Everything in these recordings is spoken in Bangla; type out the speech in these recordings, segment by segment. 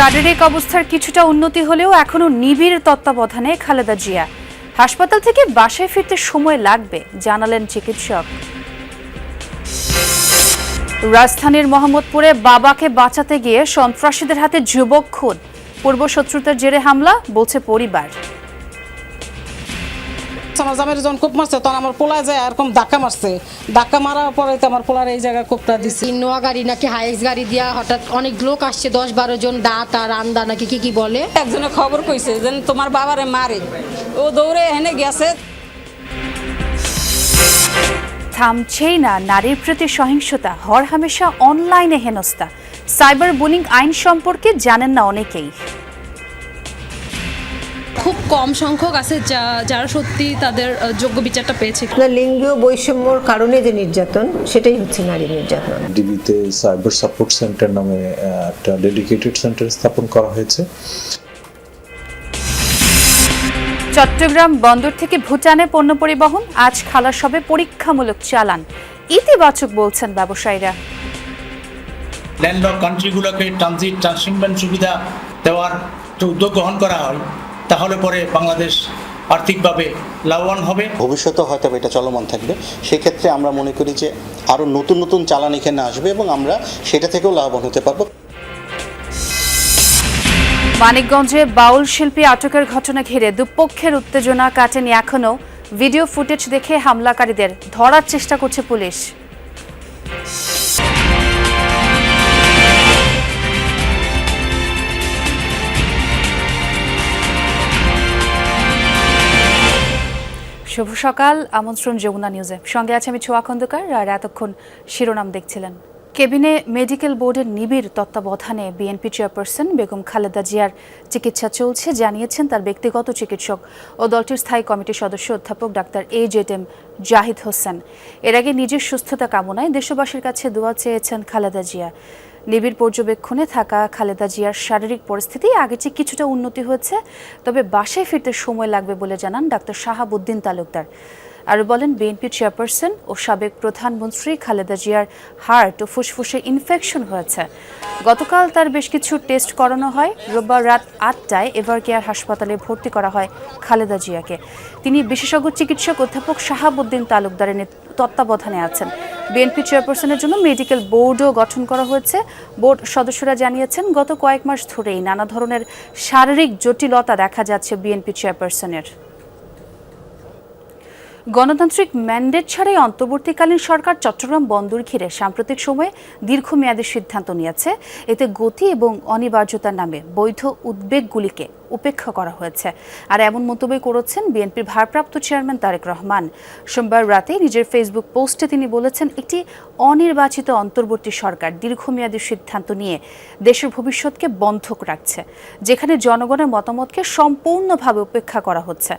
শারীরিক অবস্থার কিছুটা উন্নতি হলেও এখনো নিবিড় তত্ত্বাবধানে খালেদা জিয়া। হাসপাতাল থেকে বাসায় ফিরতে সময় লাগবে জানালেন চিকিৎসক। রাজধানীর মোহাম্মদপুরে বাবাকে বাঁচাতে গিয়ে সন্ত্রাসীদের হাতে যুবক খুন। পূর্বশত্রুতার জেরে হামলা বলছে পরিবার। আমার জামাইয়ের যখন কোপ মারছে তখন আমার পোলায় যায় এরকম ধাক্কা মারছে, ধাক্কা মারার পরে তো আমার পোলার এই জায়গায় কোপটা দিচ্ছে। ইনোয়া গাড়ি নাকি হাইএক্স গাড়ি দিয়া হঠাৎ অনেক লোক আসছে, 10-12 জন দাঁত আর আন্দা নাকি কি বলে। একজনে খবর কইছে যে তোমার বাবারে মারে, ও দৌড়ে এনে গেছে। থামছেই না নারীর প্রতি সহিংসতা, হরহামেশা অনলাইনে হেনস্থা। সাইবার বুলিং আইন সম্পর্কে জানেন না অনেকেই। খুব কম সংখ্যক আছে যারা সত্যি তাদের যোগ্য বিচারটা পেয়েছে। লিঙ্গীয় বৈষম্যর কারণে যে নির্যাতন, সেটাই হচ্ছে নারী নির্যাতন। ডিবিতে সাইবার সাপোর্ট সেন্টার নামে একটা ডেডিকেটেড সেন্টার স্থাপন করা হয়েছে। চট্টগ্রাম বন্দর থেকে ভুটানে পণ্য পরিবহন আজ খালাসবে পরীক্ষামূলক চালান। ইতিবাচক বলছেন ব্যবসায়ীরা। ল্যান্ডলক কান্ট্রিগুলোকে ট্রানশিপমেন্ট সুবিধা দেওয়ার উদ্যোগ গ্রহণ করা হয়, তাহলে পরে বাংলাদেশ আর্থিকভাবে লাভবান হবে। ভবিষ্যতে হয়তো এটা চলমান থাকবে। সেক্ষেত্রে আমরা মনে করি যে আরও নতুন নতুন চালান এখানে আসবে এবং আমরা সেটা থেকেও লাভবান হতে পারবো। মানিকগঞ্জে বাউল শিল্পী আটকের ঘটনা ঘিরে দুপক্ষের উত্তেজনা কাটেনি এখনো। ভিডিও ফুটেজ দেখে হামলাকারীদের ধরার চেষ্টা করছে পুলিশ। শুভ সকাল, আমন্ত্রণ যমুনা নিউজে। সঙ্গে আছে আমি ছোয়া খন্দকার, আর এতক্ষণ শিরোনাম দেখছিলেন। কেবিনে মেডিকেল বোর্ডের নিবিড় তত্ত্বাবধানে বিএনপি চেয়ারপারসন বেগম খালেদা জিয়ার চিকিৎসা চলছে জানিয়েছেন তার ব্যক্তিগত চিকিৎসক ও দলটির স্থায়ী কমিটির সদস্য অধ্যাপক ডাক্তার AJM জাহিদ হোসেন। এর আগে নিজের সুস্থতা কামনায় দেশবাসীর কাছে দোয়া চেয়েছেন খালেদা জিয়া। নিবিড় পর্যবেক্ষণে থাকা খালেদা জিয়ার শারীরিক পরিস্থিতি আগের চেয়ে কিছুটা উন্নতি হয়েছে, তবে বাসায় ফিরতে সময় লাগবে বলে জানান ডাক্তার শাহাবুদ্দিন তালুকদার। আরও বলেন, বিএনপি চেয়ারপারসন ও সাবেক প্রধানমন্ত্রী খালেদা জিয়ার হার্ট ও ফুসফুসে ইনফেকশন হয়েছে। গতকাল তার বেশ কিছু টেস্ট করানো হয়। রোববার রাত 8টায় এভারকেয়ার হাসপাতালে ভর্তি করা হয় খালেদা জিয়াকে। তিনি বিশেষজ্ঞ চিকিৎসক অধ্যাপক শাহাবুদ্দিন তালুকদারের তত্ত্বাবধানে আছেন। বিএনপি চেয়ারপারসনের জন্য মেডিকেল বোর্ডও গঠন করা হয়েছে। বোর্ড সদস্যরা জানিয়েছেন, গত কয়েক মাস ধরেই নানা ধরনের শারীরিক জটিলতা দেখা যাচ্ছে বিএনপি চেয়ারপারসনের। গণতান্ত্রিক ম্যান্ডেট ছাড়াই অন্তর্বর্তীকালীন সরকার চট্টগ্রাম বন্দর ঘিরে সাম্প্রতিক সময়ে দীর্ঘমেয়াদী সিদ্ধান্ত নিয়েছে। এতে গতি এবং অনিবার্যতার নামে বৈধ উদ্বেগগুলিকে উপেক্ষা করা হয়েছে। আর এমন মন্তব্য করেছেন বিএনপির ভারপ্রাপ্ত চেয়ারম্যান তারেক রহমান। সোমবার রাতে নিজের ফেসবুক পোস্টে তিনি বলেছেন, একটি অনির্বাচিত অন্তর্বর্তী সরকার দীর্ঘমেয়াদী সিদ্ধান্ত নিয়ে দেশের ভবিষ্যৎকে বন্ধক রাখছে, যেখানে জনগণের মতামতকে সম্পূর্ণভাবে উপেক্ষা করা হচ্ছে।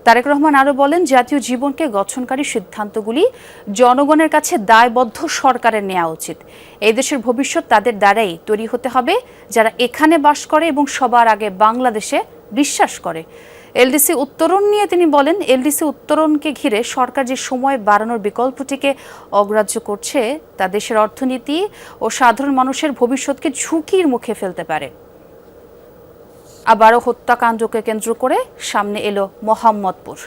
তারেক রহমান আরও বলেন, জাতীয় জীবনকে গঠনকারী সিদ্ধান্তগুলি জনগণের কাছে দায়বদ্ধ সরকারের নেওয়া উচিত। এই দেশের ভবিষ্যৎ তাদের দ্বারাই তৈরি হতে হবে যারা এখানে বাস করে এবং সবার আগে বাংলাদেশে বিশ্বাস করে। এলডিসি উত্তরণ নিয়ে তিনি বলেন, এলডিসি উত্তরণকে ঘিরে সরকার যে সময় বাড়ানোর বিকল্পটিকে অগ্রাহ্য করছে তা দেশের অর্থনীতি ও সাধারণ মানুষের ভবিষ্যৎকে ঝুঁকির মুখে ফেলতে পারে। আবারও হত্যাকাণ্ডকে কেন্দ্র করে সামনে এলো মোহাম্মদপুর।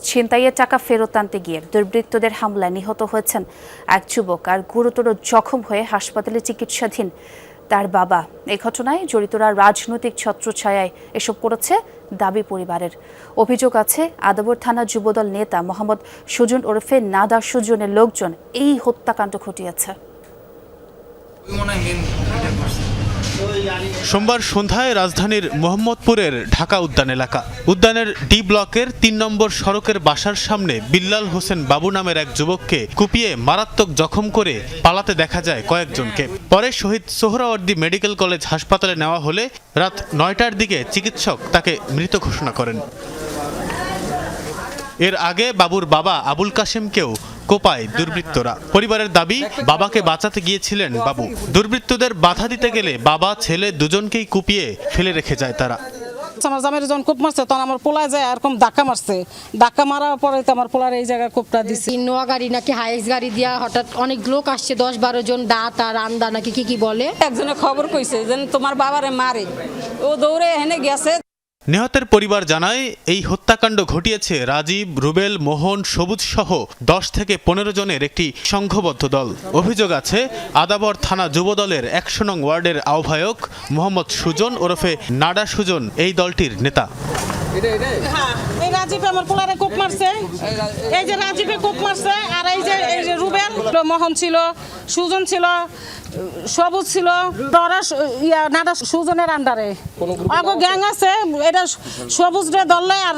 ছিনতাইয়ের টাকা ফেরত আনতে গিয়ে দুর্বৃত্তদের হামলায় নিহত হয়েছেন এক যুবক, আর গুরুতর জখম হয়ে হাসপাতালে চিকিৎসাধীন তার বাবা। এই ঘটনায় জড়িতরা রাজনৈতিক ছত্রছায়ায় এসব করেছে দাবি পরিবারের। অভিযোগ আছে, আদাবর থানা যুবদল নেতা মোহাম্মদ সুজন ওরফে নাদা সুজনের লোকজন এই হত্যাকাণ্ড ঘটিয়েছে। সোমবার সন্ধ্যায় রাজধানীর মোহাম্মদপুরের ঢাকা উদ্যান এলাকা, উদ্যানের ডি ব্লকের 3 নম্বর সড়কের বাসার সামনে বিল্লাল হোসেন বাবু নামের এক যুবককে কুপিয়ে মারাত্মক জখম করে পালাতে দেখা যায় কয়েকজনকে। পরে শহীদ সোহরাওয়ার্দী মেডিকেল কলেজ হাসপাতালে নেওয়া হলে রাত 9টার দিকে চিকিৎসক তাকে মৃত ঘোষণা করেন। এর আগে বাবুর বাবা আবুল কাশেমকেও কোপায় দুর্বৃত্তরা। পরিবারের দাবি, বাবাকে বাঁচাতে গিয়েছিলেন বাবু। দুর্বৃত্তদের বাধা দিতে গেলে বাবা ছেলে দুজনকেই কুপিয়ে ফেলে রেখে যায় তারা। আমার জামাইয়ের যখন কোপ মারছে তখন আমার পোলায় যায় এরকম ধাক্কা মারছে, ধাক্কা মারার পরে তো আমার পোলার এই জায়গায় কোপটা দিছে। নোয়া গাড়ি নাকি হাইস গাড়ি দিয়া হঠাৎ অনেক লোক আসছে 10-12 জন দাঁত আর আন্দা নাকি কি বলে। একজনে খবর কইছে যে তোমার বাবারে মারে, ও দৌড়ে এখানে গেছে। নিহতের পরিবার জানায় এই হত্যাকাণ্ড ঘটিয়েছে রাজীব, রুবেল, মোহন, সবুজ সহ 10 থেকে 15 জনের একটি সংঘবদ্ধ দল। অভিযোগ আছে আদাবর থানা যুবদলের 100 নং ওয়ার্ডের আহ্বায়ক মোহাম্মদ সুজন ওরফে নাডা সুজন এই দলটির নেতা। এই রাজীব আমার পোলারে কোপ মারছে, এই যে রাজীবে কোপ মারছে, আর এই যে রুবেল, মোহন ছিল, সুজন ছিল, সবুজ ছিল, নাডা সুজনের আন্ডারে আগো গ্যাং আছে। এটা সবুজ রে দললে আর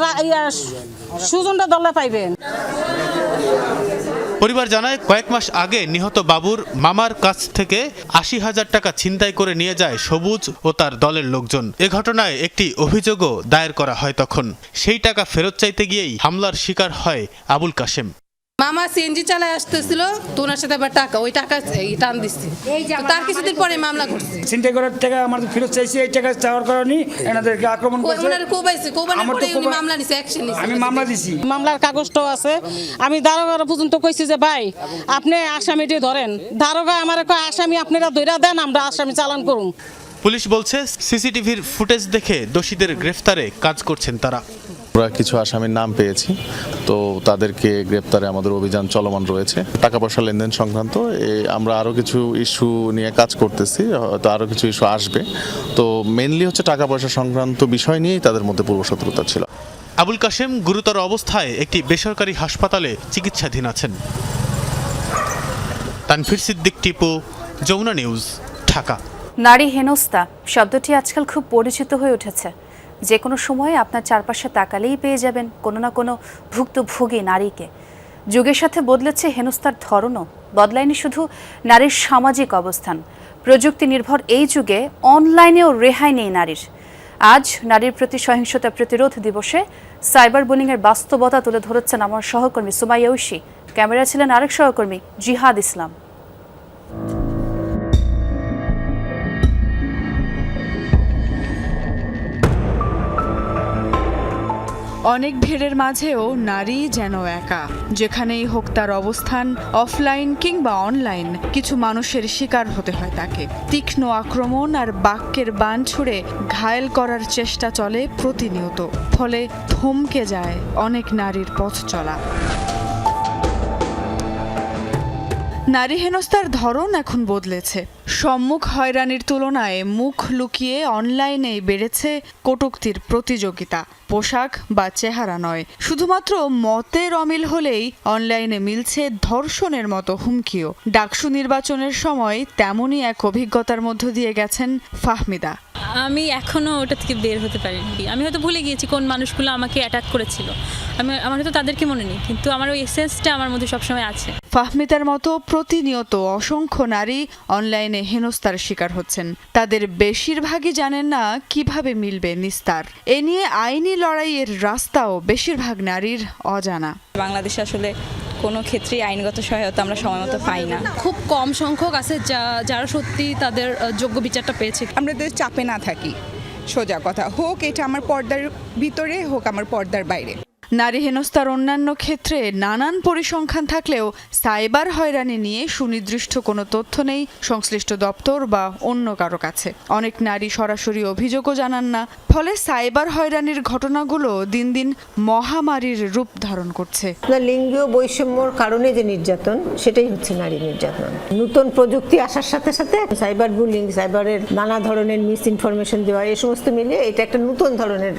সুজনটা দললে পাইবেন। পরিবার জানায় কয়েক মাস আগে নিহত বাবুর মামার কাছ থেকে 80,000 টাকা ছিনতাই করে নিয়ে যায় সবুজ ও তার দলের লোকজন। এ ঘটনায় একটি অভিযোগও দায়ের করা হয়। তখন সেই টাকা ফেরত চাইতে গিয়েই হামলার শিকার হয় আবুল কাশেম। মামা সিএনজি চালায় আসতেছিল, তো ওনার সাথে আবার ওই টাকা টান দিচ্ছে, তার কিছুদিন পরে মামলা করছে। ছিনতাই করার টাকা আমার ফেরত চাইছি, এই টাকা চাওয়ার কারণে এনাদেরকে আক্রমণ করছে। মামলা নিছে, অ্যাকশন নিছে। আমি মামলা দিছি, মামলার কাগজটাও আছে। আমি দারোগা পর্যন্ত কইছি যে ভাই আপনি আসামিটি ধরেন, দারোগা আমার কয় আসামি আপনারা ধইরা দেন, আমরা আসামি চালান করুন। পুলিশ বলছে সিসিটিভির ফুটেজ দেখে দোষীদের গ্রেফতারে কাজ করছেন তারা। আমরা কিছু আসামির নাম পেয়েছি, তো তাদেরকে গ্রেপ্তারে আমাদের অভিযান চলমান রয়েছে। টাকা পয়সা লেনদেন সংক্রান্ত আমরা আরও কিছু ইস্যু নিয়ে কাজ করতেছি, হয়তো আরও কিছু ইস্যু আসবে। তো মেইনলি হচ্ছে টাকা পয়সা সংক্রান্ত বিষয় নিয়েই তাদের মধ্যে পূর্বশত্রুতা ছিল। আবুল কাশেম গুরুতর অবস্থায় একটি বেসরকারি হাসপাতালে চিকিৎসাধীন আছেন। তানফির সিদ্দিক, টিপু, যমুনা নিউজ, ঢাকা। নারী হেনস্থা শব্দটি আজকাল খুব পরিচিত হয়ে উঠেছে। যে কোনো সময়ে আপনার চারপাশে তাকালেই পেয়ে যাবেন কোনো না কোনো ভুক্তভোগী নারীকে। যুগের সাথে বদলেছে হেনস্থার ধরনও, বদলায়নি শুধু নারীর সামাজিক অবস্থান। প্রযুক্তি নির্ভর এই যুগে অনলাইনেও রেহাই নেই নারীর। আজ নারীর প্রতি সহিংসতা প্রতিরোধ দিবসে সাইবার বুলিংয়ের বাস্তবতা তুলে ধরেছেন আমার সহকর্মী সুমাইয়া ঐশী। ক্যামেরা ছিলেন আরেক সহকর্মী জিহাদ ইসলাম। অনেক ভিড়ের মাঝেও নারী যেন একা। যেখানেই হোক তার অবস্থান, অফলাইন কিংবা অনলাইন, কিছু মানুষের শিকার হতে হয় তাকে। তীক্ষ্ণ আক্রমণ আর বাক্যের বাণ ছুড়ে ঘায়েল করার চেষ্টা চলে প্রতিনিয়ত। ফলে থমকে যায় অনেক নারীর পথ চলা। নারী হেনস্থার ধরন এখন বদলেছে। সম্মুখ হয়রানির তুলনায় মুখ লুকিয়ে অনলাইনেই বেড়েছে কটূক্তির প্রতিযোগিতা। পোশাক বা চেহারা নয়, শুধুমাত্র মতের অমিল হলেই অনলাইনে মিলছে ধর্ষণের মতো হুমকিও। ডাকসু নির্বাচনের সময় তেমনই এক অভিজ্ঞতার মধ্য দিয়ে গেছেন ফাহমিদা। আমি এখনো ওটা থেকে বের হতে পারিনি। আমি হয়তো ভুলে গিয়েছি কোন মানুষগুলো আমাকে অ্যাটাক করেছিল। আমার হয়তো তাদেরকে মনে নেই, কিন্তু আমার ওই এসেন্সটা আমার মধ্যে সবসময় আছে। ফাহমিদার মতো প্রতিনিয়ত অসংখ্য নারী অনলাইনে হেনস্থার শিকার হচ্ছেন। তাদের বেশিরভাগই জানেন না কিভাবে মিলবে নিস্তার। এ নিয়ে আইনি লড়াইয়ের রাস্তাও বেশিরভাগ নারীর অজানা। বাংলাদেশে আসলে কোনো ক্ষেত্রেই আইনগত সহায়তা আমরা সময় মতো পাই না। খুব কম সংখ্যক আছে যারা সত্যি তাদের যোগ্য বিচারটা পেয়েছে। আমরা চাপে না থাকি, সোজা কথা, হোক এটা আমার পর্দার ভিতরে, হোক আমার পর্দার বাইরে। নারী হেনস্থার অন্যান্য ক্ষেত্রে নানান পরিসংখ্যান থাকলেও সাইবার হয়রানি নিয়ে সুনির্দিষ্ট কোনো তথ্য নেই সংশ্লিষ্ট দপ্তর বা অন্য কারো কাছে। অনেক নারী সরাসরি অভিযোগও জানান না। ফলে সাইবার হয়রানির ঘটনাগুলো দিন দিন মহামারীর রূপ ধারণ করছে। লিঙ্গীয় বৈষম্যর কারণে যে নির্যাতন, সেটাই হচ্ছে নারী নির্যাতন। নতুন প্রযুক্তি আসার সাথে সাথে সাইবার বুলিং, সাইবারের নানা ধরনের মিস ইনফরমেশন দেওয়া, এই সমস্ত মিলিয়ে এটা একটা নতুন ধরনের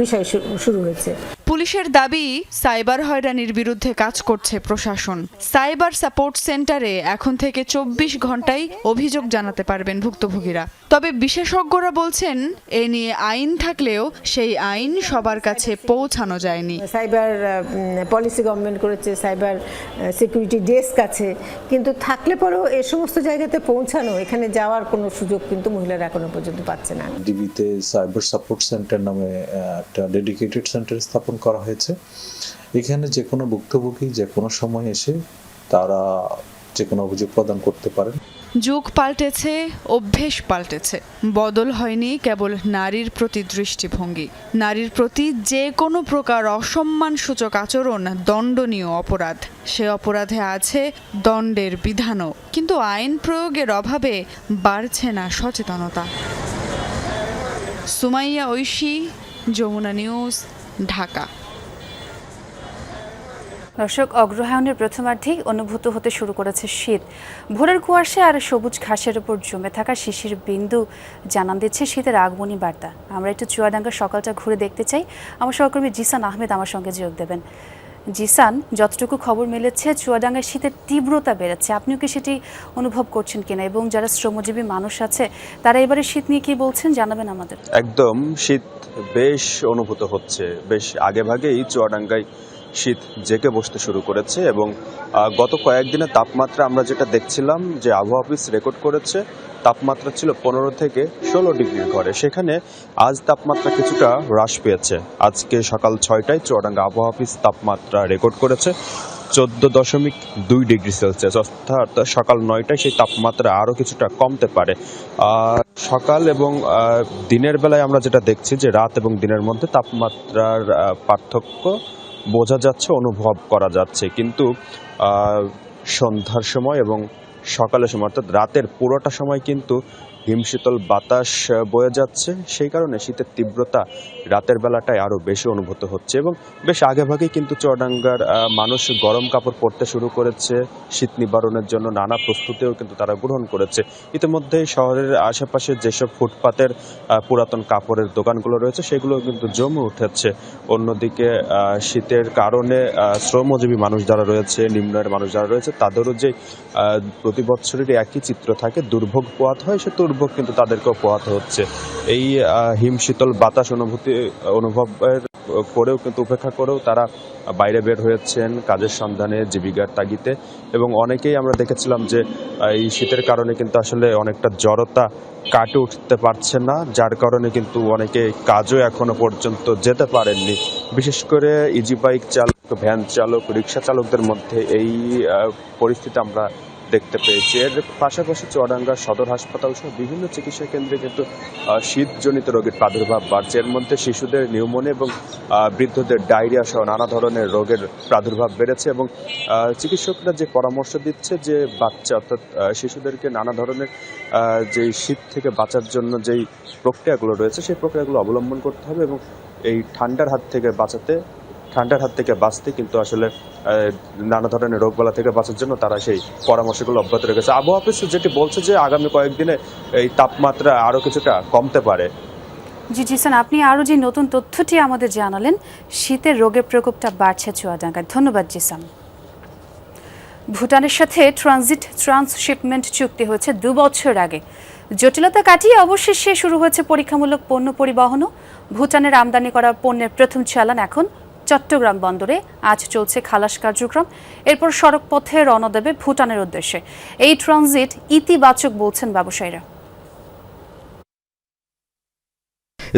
বিষয় শুরু হয়েছে। পুলিশের দাবি, সাইবার হয়রানির বিরুদ্ধে কাজ করছে প্রশাসন। সাইবার সাপোর্ট সেন্টারে এখন থেকে 24 ঘন্টায় অভিযোগ জানাতে পারবেন ভুক্তভোগীরা। তবে বিশেষজ্ঞরা বলছেন, এ নিয়ে আইন থাকলেও সেই আইন সবার কাছে পৌঁছানো যায়নি। সাইবার পলিসি গভর্নমেন্ট করেছে, সাইবার সিকিউরিটি ডেস্ক আছে, কিন্তু থাকলে পরেও এই সমস্ত জায়গাতে পৌঁছানো, এখানে যাওয়ার কোনো সুযোগ কিন্তু মহিলারা এখনো পর্যন্ত পাচ্ছে না। ডিবিতে সাইবার সাপোর্ট সেন্টার নামে একটা ডেডিকেটেড সেন্টার স্থাপন করা হয়েছে। এখানে যে কোনো ভুক্তভোগী যে কোনো সময় এসে তারা যে কোনো অভিযোগ প্রদান করতে পারেন। যুগ পাল্টেছে, অভ্যেস পাল্টেছে, বদল হয়নি কেবল নারীর প্রতি দৃষ্টিভঙ্গি। নারীর প্রতি যে কোনো প্রকার অসম্মানসূচক আচরণ দণ্ডনীয় অপরাধ। সে অপরাধে আছে দণ্ডের বিধানও, কিন্তু আইন প্রয়োগের অভাবে বাড়ছে না সচেতনতা। সুমাইয়া ঐশী, যমুনা নিউজ, ঢাকা। দর্শক, অগ্রহায়ণের প্রথমার্ধেই অনুভূত হতে শুরু করেছে শীত। ভোরের কুয়াশা আর সবুজ ঘাসের উপর জমে থাকা শিশির বিন্দু জানান দিচ্ছে শীতের আগমনী বার্তা। আমরা একটু চুয়াডাঙ্গার সকালটা ঘুরে দেখতে চাই। আমার সহকর্মী জিসান আহমেদ আমার সঙ্গে যোগ দেবেন। জিসান, যতটুকু খবর মিলেছে চুয়াডাঙ্গায় শীতের তীব্রতা বেড়েছে, আপনিও কি সেটি অনুভব করছেন কিনা, এবং যারা শ্রমজীবী মানুষ আছে তারা এবারে শীত নিয়ে কি বলছেন জানাবেন আমাদের। একদম, শীত বেশ অনুভূত হচ্ছে। বেশ আগেভাগেই চুয়াডাঙ্গায় শীত জেঁকে বসতে শুরু করেছে এবং গত কয়েকদিনের তাপমাত্রা আমরা যেটা দেখছিলাম যে আবহাওয়া অফিস রেকর্ড করেছে, তাপমাত্রা ছিল 15 থেকে 16 ডিগ্রির ঘরে। সেখানে আজ তাপমাত্রা কিছুটা হ্রাস পেয়েছে। আজকে সকাল 6টায় চুয়াডাঙ্গা আবহাওয়া অফিস তাপমাত্রা রেকর্ড করেছে 14.2 ডিগ্রি সেলসিয়াস, অর্থাৎ সকাল 9টায় সেই তাপমাত্রা আরও কিছুটা কমতে পারে। সকাল এবং দিনের বেলায় আমরা যেটা দেখছি যে রাত এবং দিনের মধ্যে তাপমাত্রার পার্থক্য বোঝা যাচ্ছে, অনুভব করা যাচ্ছে, কিন্তু সন্ধ্যার সময় এবং সকালের সময় অর্থাৎ রাতের পুরোটা সময় কিন্তু হিমশীতল বাতাস বয়ে যাচ্ছে। সেই কারণে শীতের তীব্রতা রাতের বেলাটায় আরও বেশি অনুভূত হচ্ছে এবং বেশ আগেভাগেই কিন্তু চুয়াডাঙ্গার মানুষ গরম কাপড় পরতে শুরু করেছে। শীত নিবারণের জন্য নানা প্রস্তুতিও কিন্তু তারা গ্রহণ করেছে। ইতিমধ্যে শহরের আশেপাশে যেসব ফুটপাতের পুরাতন কাপড়ের দোকানগুলো রয়েছে সেগুলো কিন্তু জমে উঠেছে। অন্যদিকে শীতের কারণে শ্রমজীবী মানুষ যারা রয়েছে, নিম্নের মানুষ যারা রয়েছে, তাদেরও যে প্রতি বছরেরই একই চিত্র থাকে, দুর্ভোগ পোহাতে হয়, সে দুর্ভোগ কিন্তু তাদেরকেও পোহাতে হচ্ছে। এই হিমশীতল বাতাস অনুভবের করেও কিন্তু উপেক্ষা করেও তারা বাইরে বের হয়েছেন কাজের সন্ধানে, জীবিকার তাগিদে, এবং অনেকেই আমরা দেখেছিলাম যে এই শীতের কারণে কিন্তু আসলে অনেকটা জড়তা কাটে উঠতে পারছে না, যার কারণে কিন্তু অনেকে কাজও এখনো পর্যন্ত যেতে পারেননি। বিশেষ করে ইজি বাইক চালক, ভ্যান চালক, রিক্সা চালকদের মধ্যে এই পরিস্থিতি আমরা দেখতে পেয়েছি। এর পাশাপাশি চুয়াডাঙ্গা সদর হাসপাতাল সহ বিভিন্ন চিকিৎসা কেন্দ্রে কিন্তু শীতজনিত রোগের প্রাদুর্ভাব বাড়ছে। এর মধ্যে শিশুদের নিউমোনিয়া এবং বৃদ্ধদের ডায়রিয়া সহ নানা ধরনের রোগের প্রাদুর্ভাব বেড়েছে এবং চিকিৎসকরা যে পরামর্শ দিচ্ছে যে বাচ্চা অর্থাৎ শিশুদেরকে নানা ধরনের যে শীত থেকে বাঁচার জন্য যেই প্রক্রিয়াগুলো রয়েছে সেই প্রক্রিয়াগুলো অবলম্বন করতে হবে এবং এই ঠান্ডার হাত থেকে বাঁচতে কিন্তু আসলে নানা ধরনের রোগবালা থেকে বাঁচার জন্য তারা সেই পরামর্শগুলো অব্যাহত রেখেছে। আবহাওয়া অফিস যেটি বলছে যে আগামী কয়েকদিনে এই তাপমাত্রা আরও কিছুটা কমতে পারে। জি জিসান, আপনি আরও যে নতুন তথ্যটি আমাদের জানালেন, শীতের রোগের প্রকোপটা বাড়ছে চুয়াডাঙ্গায়। ধন্যবাদ জিসান। ভুটানের সাথে ট্রান্সশিপমেন্ট চুক্তি হয়েছে 2 বছর আগে। জটিলতা কাটিয়ে অবশেষে শুরু হয়েছে পরীক্ষামূলক পণ্য পরিবহনও। ভুটানের আমদানি করা পণ্যের প্রথম চালান এখন চট্টগ্রাম বন্দরে। আজ চলছে খালাস কার্যক্রম, এরপর সড়ক পথে রওনা দেবে ভুটানের উদ্দেশ্যে। এই ট্রানজিট ইতিবাচক বলছেন ব্যবসায়ীরা।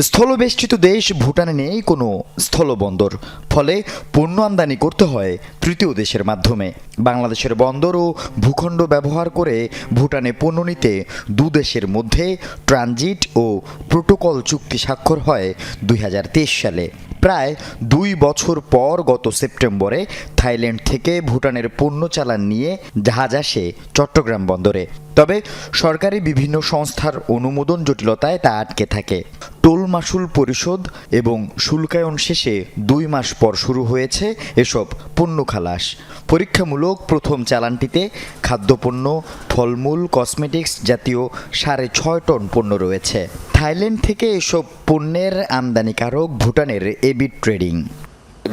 স্থলবেষ্টিত দেশ ভুটানে নেই কোনো স্থলবন্দর, ফলে পণ্য আমদানি করতে হয় তৃতীয় দেশের মাধ্যমে। বাংলাদেশের বন্দর ও ভূখণ্ড ব্যবহার করে ভুটানে পণ্য নিতে দু দেশের মধ্যে ট্রানজিট ও প্রোটোকল চুক্তি স্বাক্ষর হয় 2023 সালে। প্রায় 2 বছর পর গত সেপ্টেম্বরে থাইল্যান্ড থেকে ভুটানের পণ্য চালান নিয়ে জাহাজ আসে চট্টগ্রাম বন্দরে। তবে সরকারি বিভিন্ন সংস্থার অনুমোদন জটিলতায় তা আটকে থাকে। টোল মাসুল পরিশোধ এবং শুল্কায়ন শেষে 2 মাস পর শুরু হয়েছে এসব পণ্য খালাস। পরীক্ষামূলক প্রথম চালানটিতে খাদ্যপণ্য, ফলমূল, কসমেটিক্স জাতীয় 6.5 টন পণ্য রয়েছে। থাইল্যান্ড থেকে এসব পণ্যের আমদানিকারক ভুটানের এবি ট্রেডিং।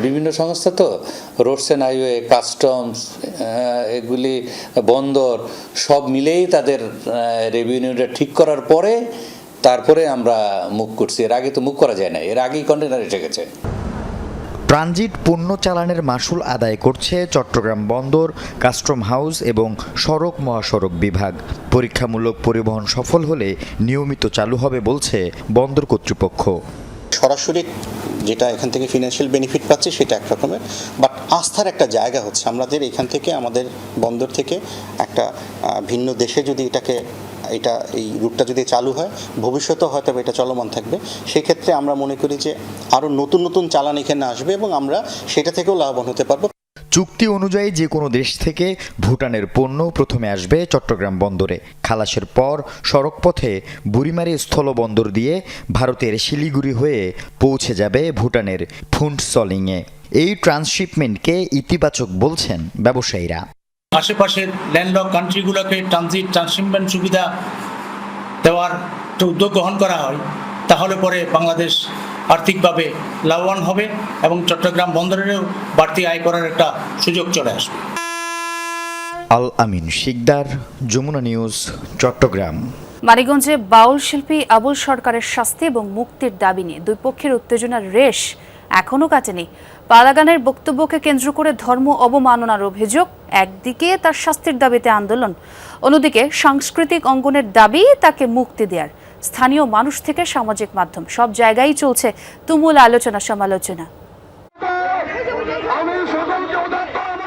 বিভিন্ন সংস্থা তো রোডস অ্যান্ড হাইওয়ে, কাস্টমস, এগুলি বন্দর সব মিলেই তাদের রেভিনিউটা ঠিক করার পরে তারপরে আমরা মুভ করছি। এর আগে তো মুভ করা যায় না, এর আগেই কন্টেনার এসে গেছে। ট্রানজিট পণ্য চালানের মাসুল আদায় করছে চট্টগ্রাম বন্দর, কাস্টম হাউস এবং সড়ক মহাসড়ক বিভাগ। পরীক্ষামূলক পরিবহন সফল হলে নিয়মিত চালু হবে বলছে বন্দর কর্তৃপক্ষ। সরাসরি যেটা এখান থেকে ফিনান্সিয়াল বেনিফিট পাচ্ছি সেটা এক রকমের, বাট আস্থার একটা জায়গা হচ্ছে আমাদের এখান থেকে, আমাদের বন্দর থেকে একটা ভিন্ন দেশে যদি এই রুটটা যদি চালু হয়, ভবিষ্যতেও হয়তো এটা চলমান থাকবে। সেই ক্ষেত্রে আমরা মনে করি যে আরও নতুন নতুন চালান এখানে আসবে এবং আমরা সেটা থেকেও লাভবান হতে পারবো। চুক্তি অনুযায়ী যে কোনো দেশ থেকে ভুটানের পণ্য প্রথমে আসবে চট্টগ্রাম বন্দরে, খালাসের পর সড়কপথে বুড়িমারি স্থলবন্দর দিয়ে ভারতের শিলিগুড়ি হয়ে পৌঁছে যাবে ভুটানের ফুন্টসলিংয়ে। এই ট্রান্সশিপমেন্টকে ইতিবাচক বলছেন ব্যবসায়ীরা। আশেপাশের ল্যান্ডলক কান্ট্রিগুলোকে ট্রান্সশিপমেন্ট সুবিধা দেওয়ার একটা উদ্যোগ গ্রহণ করা হয়, তাহলে পরে বাংলাদেশ আর্থিকভাবে লাভবান হবে এবং চট্টগ্রাম বন্দরেরও বাড়তি আয় করার একটা সুযোগ চলে আসবে। আল আমিন শিকদার, যমুনা নিউজ, চট্টগ্রাম। মানিকগঞ্জে বাউল শিল্পী আবুল সরকারের শাস্তি এবং মুক্তির দাবি নিয়ে দুই পক্ষের উত্তেজনার রেশ এখনও কাটেনি। পালাগানের বক্তব্যকে কেন্দ্র করে ধর্ম অবমাননার অভিযোগ, একদিকে তার শাস্তির দাবিতে আন্দোলন, অন্যদিকে সাংস্কৃতিক অঙ্গনের দাবি তাকে মুক্তি দেওয়ার। স্থানীয় মানুষ থেকে সামাজিক মাধ্যম সব জায়গায় চলছে তুমুল আলোচনা সমালোচনা।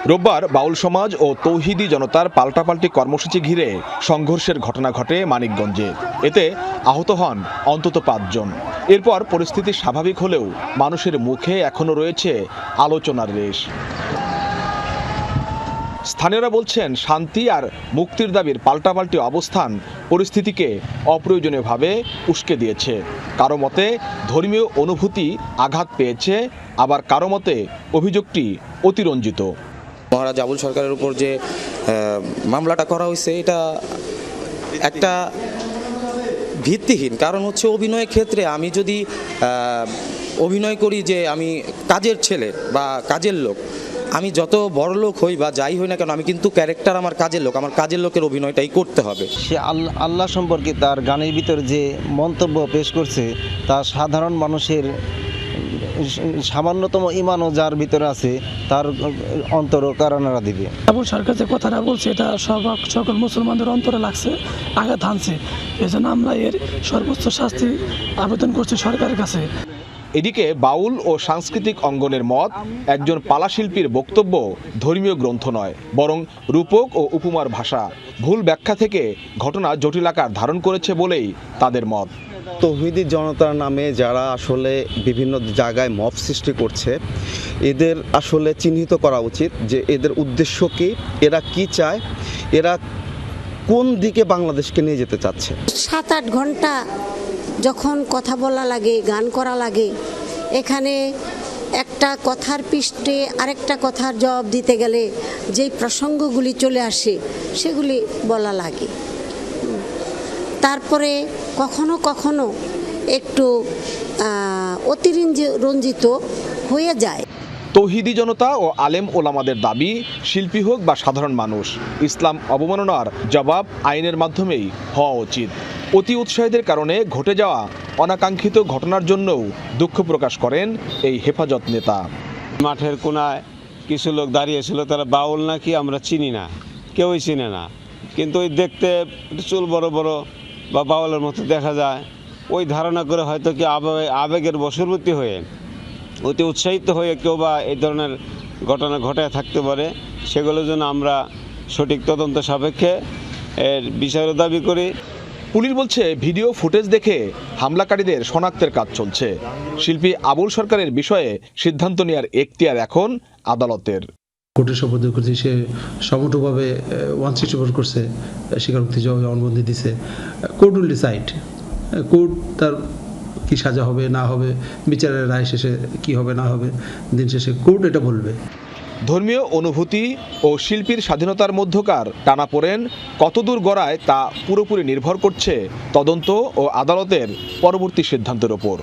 রোববার বাউল সমাজ ও তৌহিদি জনতার পাল্টাপাল্টি কর্মসূচি ঘিরে সংঘর্ষের ঘটনা ঘটে মানিকগঞ্জে। এতে আহত হন অন্তত 5 জন। এরপর পরিস্থিতি স্বাভাবিক হলেও মানুষের মুখে এখনো রয়েছে আলোচনার রেশ। স্থানীয়রা বলছেন, শান্তি আর মুক্তির দাবির পাল্টাপাল্টি অবস্থান পরিস্থিতিকে অপ্রয়োজনীয়ভাবে উস্কে দিয়েছে। কারো মতে ধর্মীয় অনুভূতি আঘাত পেয়েছে, আবার কারো মতে অভিযোগটি অতিরঞ্জিত। মহারাজ আবুল সরকারের উপর যে মামলাটা করা হয়েছে এটা একটা ভিত্তিহীন। কারণ হচ্ছে অভিনয়ের ক্ষেত্রে আমি যদি অভিনয় করি যে আমি কাজের ছেলে বা কাজের লোক, আমি যত বড় লোক হই বা যাই হই না কেন, আমি কিন্তু ক্যারেক্টার আমার কাজের লোক, আমার কাজের লোকের অভিনয়টাই করতে হবে। সে আল্লাহ সম্পর্কে তার গানের ভিতর যে মন্তব্য পেশ করছে তা সাধারণ মানুষের সামান্যতম ইমানও যার ভিতরে আছে তার অন্তরও কারণরা দিবে। আবুল সরকার যে কথাটা বলছে এটা সকল মুসলমানদের অন্তরে লাগছে, আঘাত হানছে। এজন্য আমরা এর সর্বোচ্চ শাস্তি আবেদন করছি সরকারের কাছে। এদিকে বাউল ও সাংস্কৃতিক অঙ্গনের মত, একজন পালাশিল্পীর বক্তব্য ধর্মীয় গ্রন্থ নয়, বরং রূপক ও উপমার ভাষা। ভুল ব্যাখ্যা থেকে ঘটনা জটিল আকার ধারণ করেছে বলেই তাদের মত। তৌহিদি জনতার নামে যারা আসলে বিভিন্ন জায়গায় মব সৃষ্টি করছে, এদের আসলে চিহ্নিত করা উচিত যে এদের উদ্দেশ্য কি, এরা কি চায়, এরা কোন দিকে বাংলাদেশকে নিয়ে যেতে চাচ্ছে। 7-8 ঘন্টা যখন কথা বলা লাগে, গান করা লাগে, এখানে একটা কথার পৃষ্ঠে আরেকটা কথার জবাব দিতে গেলে যেই প্রসঙ্গগুলি চলে আসে সেগুলি বলা লাগে। তারপরে কখনো কখনো একটু অতিরঞ্জিত হয়ে যায়। তৌহিদি জনতা ও আলেম ওলামাদের দাবি, শিল্পী হোক বা সাধারণ মানুষ, ইসলাম অবমাননার জবাব আইনের মাধ্যমেই হওয়া উচিত। অতি উৎসাহীদের কারণে ঘটে যাওয়া অনাকাঙ্ক্ষিত ঘটনার জন্যও দুঃখ প্রকাশ করেন এই হেফাজত নেতা। মাঠের কোনায় কিছু লোক দাঁড়িয়েছিল, তারা বাউল নাকি আমরা চিনি না, কেউই চিনে না, কিন্তু ওই দেখতে চুল বড় বড় বা বাউলের মতো দেখা যায়, ওই ধারণা করে হয়তো কি আবেগের বশবর্তী হয়ে অতি উৎসাহিত হয়ে কেউ বা এই ধরনের ঘটনা ঘটায় থাকতে পারে। সেগুলোর জন্য আমরা সঠিক তদন্ত সাপেক্ষে এর বিচারের দাবি করি। পুলিশ বলছে, ভিডিও ফুটেজ দেখে হামলাকারীদের শনাক্তের কাজ চলছে। শিল্পী আবুল সরকারের বিষয়ে সিদ্ধান্ত নেওয়ার এখতিয়ার এখন আদালতের। কোর্টে শপথ করছে, সে সমটুভাবে 164 করছে, স্বীকারোক্তি জবানবন্দি দিছে। কোর্ট উইল ডিসাইড, কোর্ট তার কি সাজা হবে না হবে, বিচারের রায় শেষে কি হবে না হবে, দিন শেষে কোর্ট এটা বলবে। ধর্মীয় অনুভূতি ও শিল্পীর স্বাধীনতার মধ্যকার টানাপোড়েন কতদূর গড়ায় তা পুরোপুরি নির্ভর করছে তদন্ত ও আদালতের পরবর্তী সিদ্ধান্তের ওপর।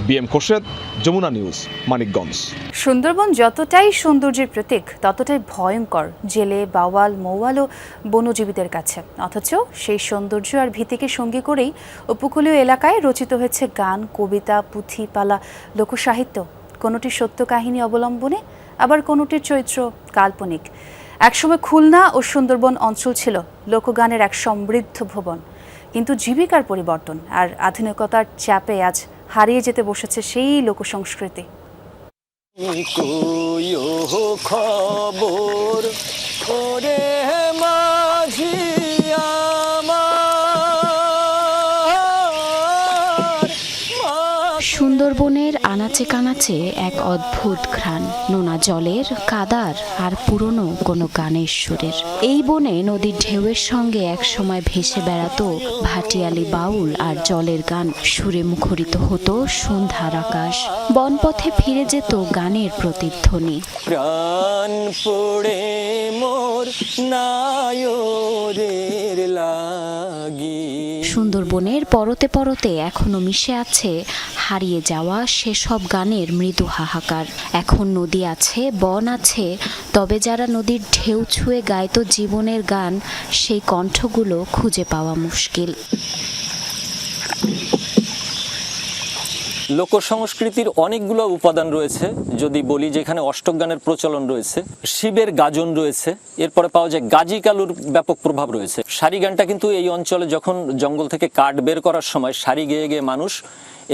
BM Khorshed, Jamuna news, Manikganj. সুন্দরবন যতটাই সৌন্দর্যের প্রতীক ততটাই ভয়ঙ্কর জেলে, বাওয়াল, মৌয়াল ও বনজীবীদের কাছে। অথচ সেই সৌন্দর্য আর ভীতিকে সঙ্গী করেই উপকূলীয় এলাকায় রচিত হয়েছে গান, কবিতা, পুঁথি, পালা, লোকসাহিত্য। কোনোটি সত্য কাহিনী অবলম্বনে, আবার কোনোটির চরিত্র কাল্পনিক। একসময় খুলনা ও সুন্দরবন অঞ্চল ছিল লোকগানের এক সমৃদ্ধ ভুবন, কিন্তু জীবিকার পরিবর্তন আর আধুনিকতার চাপে আজ হারিয়ে যেতে বসেছে সেই লোকসংস্কৃতি। খবর ওরে মাঝি সুন্দরবনের আনাচে কানাচে এক অদ্ভুত ঘ্রাণ, নোনা জলের, কাদার আর পুরনো কোনো গানের সুরের। এই বনে নদীর ঢেউয়ের সঙ্গে একসময় ভেসে বেড়াতো ভাটিয়ালি বাউল আর জলের গান। সুরে মুখরিত হতো সন্ধ্যার আকাশ, বনপথে ফিরে যেত গানের প্রতিধ্বনি। প্রাণ পড়ে মোর নায়রের লাগি। সুন্দরবনের পরতে পরতে এখনো মিশে আছে হারিয়ে যাওয়া সেসব গানের মৃদু হাহাকার। এখন নদী আছে, বন আছে, তবে যারা নদীর ঢেউ ছুঁয়ে গাইত জীবনের গান, সেই কণ্ঠগুলো খুঁজে পাওয়া মুশকিল। লোক সংস্কৃতির অনেকগুলো উপাদান রয়েছে। যদি বলি যেখানে অষ্টক গানের প্রচলন রয়েছে, শিবের গাজন রয়েছে, এরপরে পাওয়া যায় গাজি কালুর ব্যাপক প্রভাব রয়েছে। সারি গানটা কিন্তু এই অঞ্চলে যখন জঙ্গল থেকে কাঠ বের করার সময় সারি গেয়ে গেয়ে মানুষ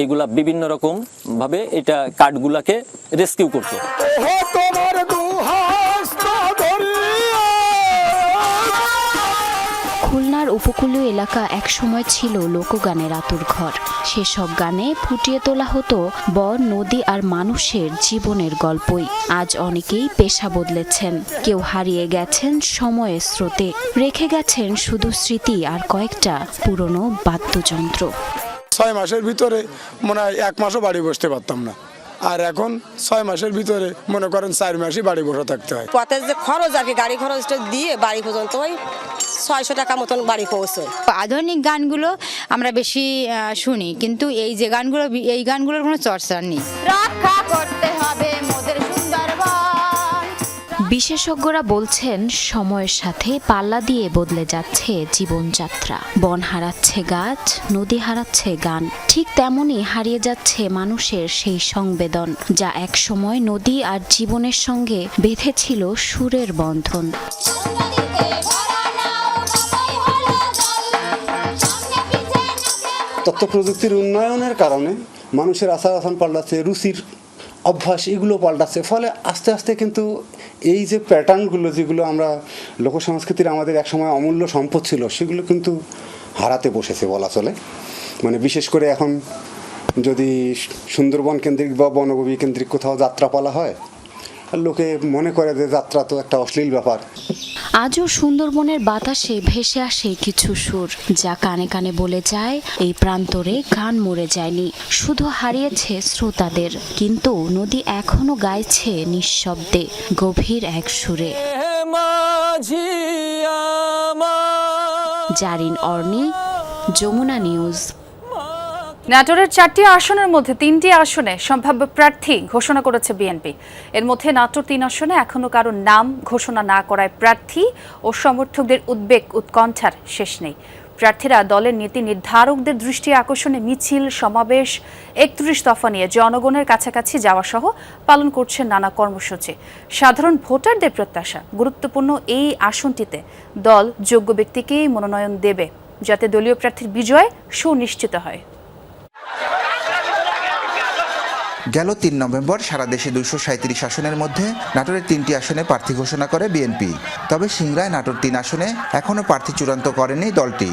এইগুলা বিভিন্ন রকম ভাবে এটা কাঠগুলাকে রেস্কিউ করতো। খুলনার উপকূলীয় এলাকা একসময় ছিল লোকগানের আতুর ঘর। সেসব গানে ফুটিয়ে তোলা হতো বন, নদী আর মানুষের জীবনের গল্পই। আজ অনেকেই পেশা বদলেছেন, কেউ হারিয়ে গেছেন সময়ের স্রোতে, রেখে গেছেন শুধু স্মৃতি আর কয়েকটা পুরনো বাদ্যযন্ত্র। 6 মাসের ভিতরে মনে হয় 1 মাসও বাড়ি বসতে পারতাম না, আর এখন 6 মাসের ভিতরে মনে করেন 4 মাসই বাড়ি বসে থাকতে হয়। পথে যে খরচ আর কি, গাড়ি খরচটা দিয়ে বাড়ি পর্যন্ত ওই 600 টাকা মতন বাড়ি পৌঁছয়। আধুনিক গানগুলো আমরা বেশি শুনি, কিন্তু এই যে গানগুলো, এই গানগুলোর কোনো চর্চা নেই। রক্ষা করতে হবে মোদের সুন্দরবন। বিশেষজ্ঞরা বলছেন সময়ের সাথে পাল্লা দিয়ে বদলে যাচ্ছে জীবনযাত্রা। বন হারাচ্ছে গাছ, নদী হারাচ্ছে গান, ঠিক তেমনই হারিয়ে যাচ্ছে মানুষের সেই সংবেদন যা একসময় নদী আর জীবনের সঙ্গে বেঁধেছিল সুরের বন্ধন। তথ্য প্রযুক্তির উন্নয়নের কারণে মানুষের আচার আচরণ পাল্টাচ্ছে, রুচির অভ্যাস এগুলো পাল্টাচ্ছে, ফলে আস্তে আস্তে কিন্তু এই যে প্যাটার্নগুলো যেগুলো আমরা লোকসংস্কৃতির আমাদের একসময় অমূল্য সম্পদ ছিল সেগুলো কিন্তু হারাতে বসেছে বলা চলে। মানে বিশেষ করে এখন যদি সুন্দরবন কেন্দ্রিক বা বনভূমি কেন্দ্রিক কোথাও যাত্রাপালা হয়, লোকে মনে করে যে যাত্রা তো একটা অশ্লীল ব্যাপার। আজও সুন্দরবনের বাতাসে ভেসে আসে কিছু সুর, যা কানে কানে বলে যায় এই প্রান্তরে গান মরে যায়নি, শুধু হারিয়েছে শ্রোতাদের। কিন্তু নদী এখনো গাইছে নিঃশব্দে, গভীর এক সুরে। জারিন অর্নি, যমুনা নিউজ। নাটোরের 4টি আসনের মধ্যে 3টি আসনে সম্ভাব্য প্রার্থী ঘোষণা করেছে বিএনপি। এর মধ্যে নাটোর 3 আসনে এখনো কারো নাম ঘোষণা না করায় প্রার্থী ও সমর্থকদের উদ্বেগ উৎকণ্ঠার শেষ নেই। প্রার্থীরা দলের নীতি নির্ধারকদের দৃষ্টি আকর্ষণে মিছিল, সমাবেশ, 31 দফা নিয়ে জনগণের কাছাকাছি যাওয়া সহ পালন করছেন নানা কর্মসূচি। সাধারণ ভোটারদের প্রত্যাশা, গুরুত্বপূর্ণ এই আসনটিতে দল যোগ্য ব্যক্তিকেই মনোনয়ন দেবে, যাতে দলীয় প্রার্থীর বিজয় সুনিশ্চিত হয়। গেল 3 নভেম্বর সারা দেশে 237 আসনের মধ্যে নাটোরের 3টি আসনে প্রার্থী ঘোষণা করে বিএনপি। তবে সিংড়ায় নাটোর 3 আসনে এখনও প্রার্থী চূড়ান্ত করেনি দলটি।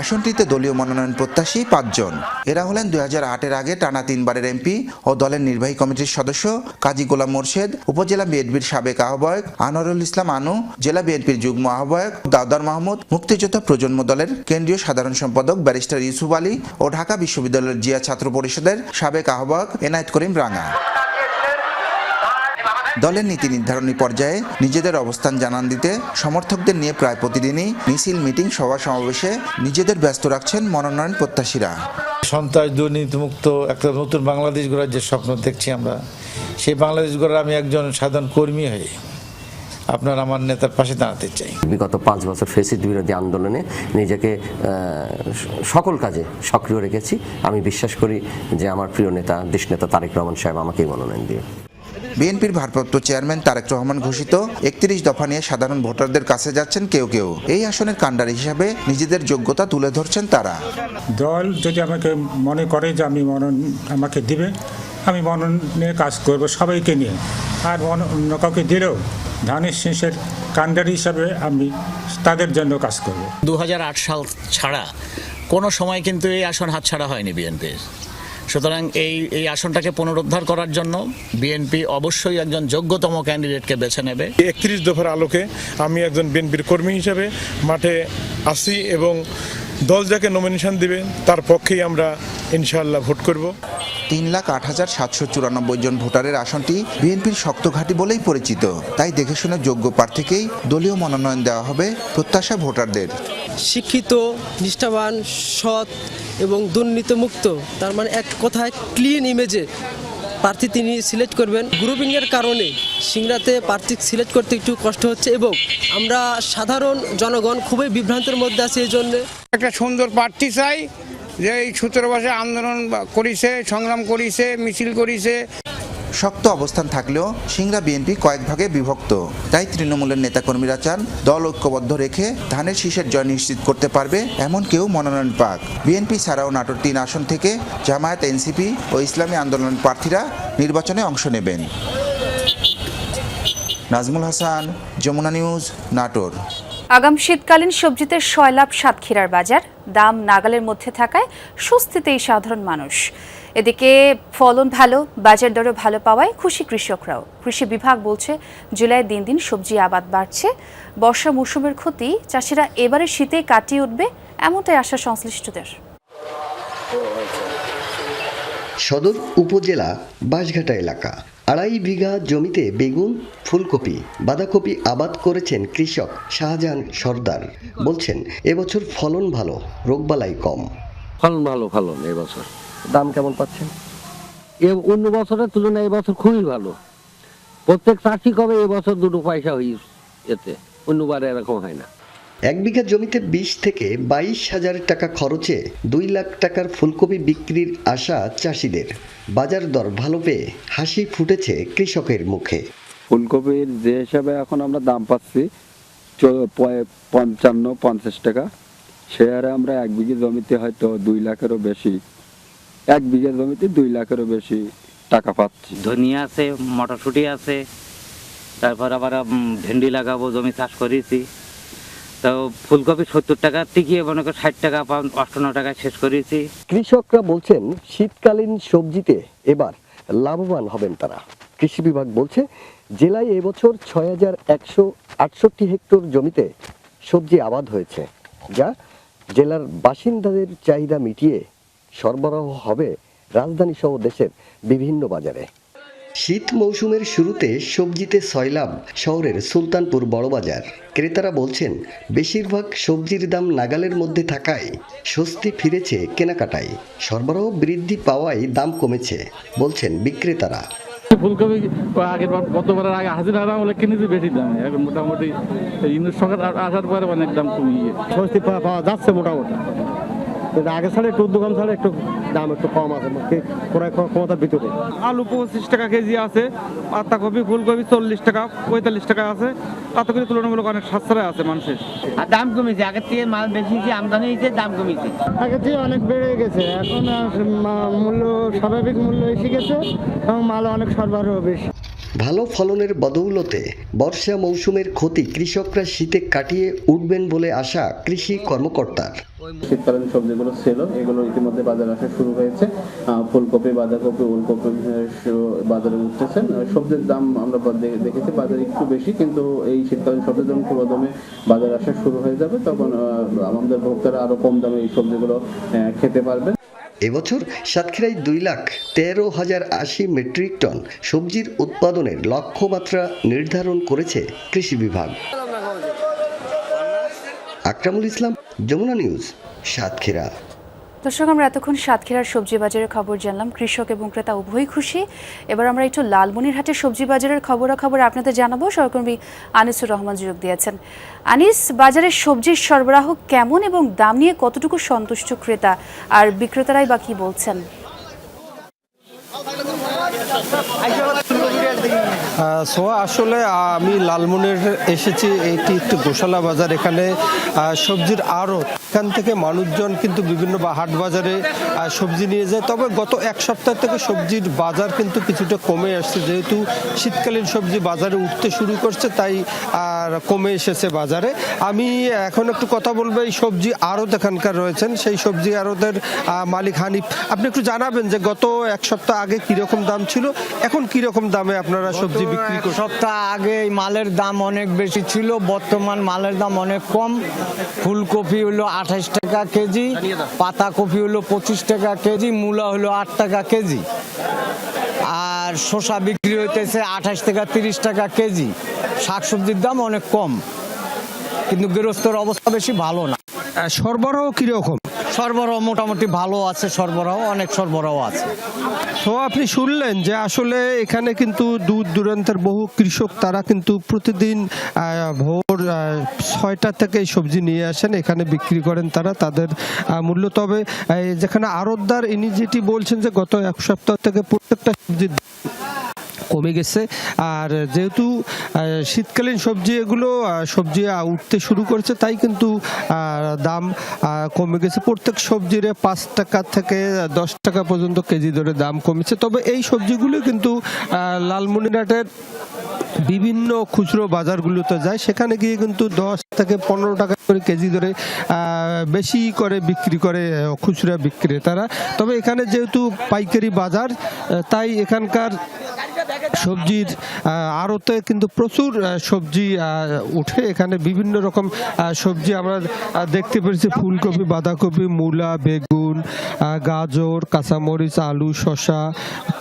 আসনটিতে দলীয় মনোনয়ন প্রত্যাশী 5 জন। এরা হলেন 2008-এর আগে টানা 3 বারের এমপি ও দলের নির্বাহী কমিটির সদস্য কাজী গোলাম মোর্শেদ, উপজেলা বিএনপির সাবেক আহ্বায়ক আনোয়ারুল ইসলাম আনু, জেলা বিএনপির যুগ্ম আহ্বায়ক দাউদার মাহমুদ, মুক্তিযোদ্ধা প্রজন্ম দলের কেন্দ্রীয় সাধারণ সম্পাদক ব্যারিস্টার ইউসুফ আলী ও ঢাকা বিশ্ববিদ্যালয়ের জিয়া ছাত্র পরিষদের সাবেক আহ্বায়ক এনায়েত করিম রাঙা। দলের নীতি নির্ধারণী পর্যায়ে নিজেদের অবস্থান জানান দিতে সমর্থকদের নিয়ে প্রায় প্রতিদিনই মিছিল, মিটিং, সভা সমাবেশে নিজেদের ব্যস্ত রাখছেন মনোনয়ন প্রত্যাশীরা। সন্ত্রাস, দুর্নীতিমুক্ত একটা নতুন বাংলাদেশ গড়ার যে স্বপ্ন দেখছি আমরা, সেই বাংলাদেশ গড়ার আমি একজন সাধারণ কর্মী হয়ে আপনার আমার নেতার পাশে দাঁড়াতে চাই। বিগত 5 বছর ফ্যাসিস্ট বিরোধী আন্দোলনে নিজেকে সকল কাজে সক্রিয় রেখেছি। আমি বিশ্বাস করি যে আমার প্রিয় নেতা, দেশনেতা তারেক রহমান সাহেব আমাকেই মনোনয়ন দিয়ে বিএনপির ভারপ্রাপ্ত চেয়ারম্যান তারেক রহমান ঘোষিত 31 দফা নিয়ে সাধারণ ভোটারদের কাছে যাচ্ছেন কেউ কেউ। এই আসনের কাণ্ডারি হিসাবে নিজেদের যোগ্যতা তুলে ধরছেন তারা। দল যদি আমাকে মনে করে যে আমাকে দিবে, আমি মনন নিয়ে কাজ করব সবাইকে নিয়ে, আর অন্য কাউকে দিলেও ধানের শীষের কাণ্ডারি হিসাবে আমি তাদের জন্য কাজ করব। 2008 সাল ছাড়া কোনো সময় কিন্তু এই আসন হাতছাড়া হয়নি বিএনপির। সুতরাং এই আসনটাকে পুনরুদ্ধার করার জন্য বিএনপি অবশ্যই একজন যোগ্যতম ক্যান্ডিডেটকে বেছে নেবে। 31 দফার আলোকে আমি একজন বিএনপির কর্মী হিসেবে মাঠে আসি এবং দল যাকে নমিনেশন দিবে তার পক্ষেই আমরা ইনশাআল্লাহ ভোট করব। 3,08,794 জন ভোটারের আসনটি বিএনপির শক্ত ঘাঁটি বলেই পরিচিত। তাই দেখে শুনে যোগ্য প্রার্থীকেই দলীয় মনোনয়ন দেওয়া হবে প্রত্যাশা ভোটারদের। শিক্ষিত, নিষ্ঠাবান, সৎ এবং দুর্নীতিমুক্ত, তার মানে এক কথায় ক্লিন ইমেজে প্রার্থী তিনি সিলেক্ট করবেন। গ্রুপিংয়ের কারণে সিংড়াতে প্রার্থী সিলেক্ট করতে একটু কষ্ট হচ্ছে এবং আমরা সাধারণ জনগণ খুবই বিভ্রান্তের মধ্যে আছে। এই জন্যে একটা সুন্দর প্রার্থী চাই যে এই 17 বছর আন্দোলন করেছে, সংগ্রাম করেছে, মিছিল করেছে। শক্ত অবস্থান থাকলেও সিংড়া বিএনপি কয়েক ভাগে বিভক্ত। তাই তৃণমূলের নেতাকর্মীরা চান দল ঐক্যবদ্ধ রেখে ধানের শীষের জয় নিশ্চিত করতে পারবে এমন কেউ মনোনয়ন পাক। বিএনপি ছাড়াও নাটোর 3 আসন থেকে জামায়াত, এনসিপি ও ইসলামী আন্দোলন প্রার্থীরা নির্বাচনে অংশ নেবেন। নাজমুল হাসান, যমুনা নিউজ, নাটোর। আগাম শীতকালীন সবজিতে সয়লাভ সাতক্ষীরার বাজার, দাম নাগালের মধ্যে থাকায় স্বস্তিতেই সাধারণ মানুষ। এদিকে ফলন ভালো, বাজার দরও ভালো পাওয়ায় খুশি কৃষকরাও। কৃষি বিভাগ বলছে জুলাই দিন দিন সবজি আবাদ বাড়ছে। বর্ষা মৌসুমের ক্ষতি চাষিরা এবারে শীতে কাটিয়ে উঠবে এমনটাই আশা সংশ্লিষ্টদের। সদর উপজেলা বাঁশঘাটা এলাকা, 2.5 বিঘা জমিতে বেগুন, ফুলকপি, বাঁধাকপি আবাদ করেছেন কৃষক শাহজাহান সর্দার। বলছেন এবছর ফলন ভালো, রোগবালাই কম। ফলন ভালো, ফলন এবছর। দাম কেমন পাচ্ছেন? অন্য বছরের তুলনায় এবছর খুবই ভালো। প্রত্যেক চাষি কবে এবছর 2 পয়সা হয়েছে, এতে অন্যবারে এরকম হয় না। 1 বিঘা জমিতে 20 থেকে 22,000 টাকা খরচে 2 লাখ টাকার ফুলকপি বিক্রির আশা চাষিদের। বাজার দর ভালো পেয়ে হাসি ফুটেছে কৃষকের মুখে। ফুলকপির যে হিসাবে এখন আমরা দাম পাচ্ছি 55-50 টাকা, সে হারে আমরা 1 বিঘা জমিতে হয়তো 2 লাখেরও বেশি, 1 বিঘা জমিতে 2 লাখেরও বেশি টাকা পাচ্ছি। ধনিয়া আছে, মটরশুঁটি আছে, তারপর আবার ভেন্ডি লাগাবো, জমি চাষ করেছি। তো ফুলকপি 70 টাকা টিকিয়ে মনে করে 60 টাকা 58 টাকায় শেষ করেছি। কৃষকরা বলছেন শীতকালীন সবজিতে এবার লাভবান হবেন তারা। কৃষি বিভাগ বলছে জেলায় এবছর 6,168 হেক্টর জমিতে সবজি আবাদ হয়েছে, যা জেলার বাসিন্দাদের চাহিদা মিটিয়ে সরবরাহ হবে রাজধানী সহ দেশের বিভিন্ন বাজারে। শীত মৌসুমের শুরুতে সবজিতে সয়লাভ শহরের সুলতানপুর বড়বাজার। ক্রেতারা বলছেন বেশিরভাগ সবজির দাম নাগালের মধ্যে থাকায় স্বস্তি ফিরেছে কেনাকাটায়। সরবরাহ বৃদ্ধি পাওয়ায় দাম কমেছে বলছেন বিক্রেতারা। ফুলকপি আগের গতবারের আগে হাজির হারাম হলে কিনেছি বেশি দামে, এখন মোটামুটি ইউনিট সরকার আসার পরে অনেক দাম কমিয়ে স্বস্তি পাওয়া যাচ্ছে মোটামুটি। আগে ছাড়া একটু দোকান ছাড়া একটু দাম একটু কম আছে ক্রয় ক্ষমতার ভিতরে। আলু 25 টাকা কেজি আছে, পাতাকপি, ফুলকপি 40 টাকা 45 টাকা আছে। তাতে করে তুলনামূলক অনেক সাশ্রয় আছে মানুষের। আর দাম কমেছে, আগের থেকে মাল বেশি হয়েছে, আমদানি হয়েছে, দাম কমেছে। আগের থেকে অনেক বেড়ে গেছে, এখন মূল্য স্বাভাবিক মূল্য এসে গেছে এবং মাল অনেক সরবরাহ বেশি। ভালো ফলনের বদৌলতে বর্ষা মৌসুমের ক্ষতি কৃষকরা শীতে কাটিয়ে উঠবেন বলে আশা কৃষি কর্মকর্তার। শীতকালীন সবজিগুলো ছিল, এগুলো ইতিমধ্যে বাজারে আসা শুরু হয়েছে। ফুলকপি, বাঁধাকপি, ওলকপি বাজারে উঠতেছে। সবজির দাম আমরা দেখেছি বাজারে একটু বেশি, কিন্তু এই শীতকালীন সবজির দাম পুরোদমে বাজারে আসা শুরু হয়ে যাবে, তখন আমাদের ভোক্তারা আরো কম দামে এই সবজিগুলো খেতে পারবে। এবছর সাতক্ষীরায় 2,13,080 মেট্রিক টন সবজির উৎপাদনের লক্ষ্যমাত্রা নির্ধারণ করেছে কৃষি বিভাগ। আকরামুল ইসলাম, যমুনা নিউজ, সাতক্ষীরা। দর্শক, আমরা এতক্ষণ সাতক্ষীরার সবজি বাজারের খবর জানলাম। কৃষক এবং ক্রেতা উভয়ই খুশি। এবার আমরা একটু লালমনিরহাটের সবজি বাজারের খবরাখবর আপনাদের জানাবো। সহকর্মী আনিসুর রহমান যোগ দিয়েছেন। আনিস, বাজারের সবজির সরবরাহ কেমন এবং দাম নিয়ে কতটুকু সন্তুষ্ট ক্রেতা আর বিক্রেতারাই বা কি বলছেন? সোয়া আসলে আমি লালমনের এসেছি, এটি একটি গোশালা বাজার। এখানে সবজির আড়ত, এখান থেকে মানুষজন কিন্তু বিভিন্ন হাট বাজারে সবজি নিয়ে যায়। তবে গত এক সপ্তাহ থেকে সবজির বাজার কিন্তু কিছুটা কমে আসছে, যেহেতু শীতকালীন সবজি বাজারে উঠতে শুরু করছে, তাই আর কমে এসেছে বাজারে। আমি এখন একটু কথা বলবো এই সবজি আড়ত এখানকার রয়েছেন, সেই সবজি আড়তের মালিক হানিফ। আপনি একটু জানাবেন যে গত এক সপ্তাহ আগে কিরকম দাম ছিল, এখন কিরকম দামে আপনারা সবজি বিক্রি করছেন? সপ্তাহ আগে এই মালের দাম অনেক বেশি ছিল, বর্তমান মালের দাম অনেক কম। ফুলকপি হলো 28 টাকা কেজি, পাতাকপি হলো 25 টাকা কেজি, মূলা হলো 8 টাকা কেজি, আর শসা বিক্রি হইতেছে 28 থেকে 30 টাকা কেজি। শাকসবজির দাম অনেক কম, কিন্তু গৃহস্থর অবস্থা বেশি ভালো না। সরবরাহ কিরকম? সরবরাহ মোটামুটি ভালো আছে, সরবরাহ অনেক সরবরাহ আছে। তো আপনি শুনলেন যে আসলে এখানে কিন্তু দূর দূরান্তের বহু কৃষক তারা কিন্তু প্রতিদিন ভোর 6টা থেকে সবজি নিয়ে আসেন, এখানে বিক্রি করেন তারা তাদের মূল্য। তবে যেখানে আড়তদার ইনি যেটি বলছেন যে গত এক সপ্তাহ থেকে প্রত্যেকটা সবজির কমে গেছে, আর যেহেতু শীতকালীন সবজি এগুলো সবজি উঠতে শুরু করেছে, তাই কিন্তু দাম কমে গেছে। প্রত্যেক সবজির 5 টাকা থেকে 10 টাকা পর্যন্ত কেজি ধরে দাম কমেছে। তবে এই সবজিগুলো কিন্তু লালমনিরহাটের বিভিন্ন খুচরো বাজারগুলোতে যায়, সেখানে গিয়ে কিন্তু 10 থেকে 15 টাকা করে কেজি ধরে বেশি করে বিক্রি করে খুচরা বিক্রেতারা। তবে এখানে যেহেতু পাইকারি বাজার, তাই এখানকার সবজির আড়তে কিন্তু প্রচুর সবজি উঠে। এখানে বিভিন্ন রকম সবজি আমরা দেখতে পেরেছি, ফুলকপি, বাঁধাকপি, মূলা, বেগুন, গাজর, কাঁচামরিচ, আলু, শসা,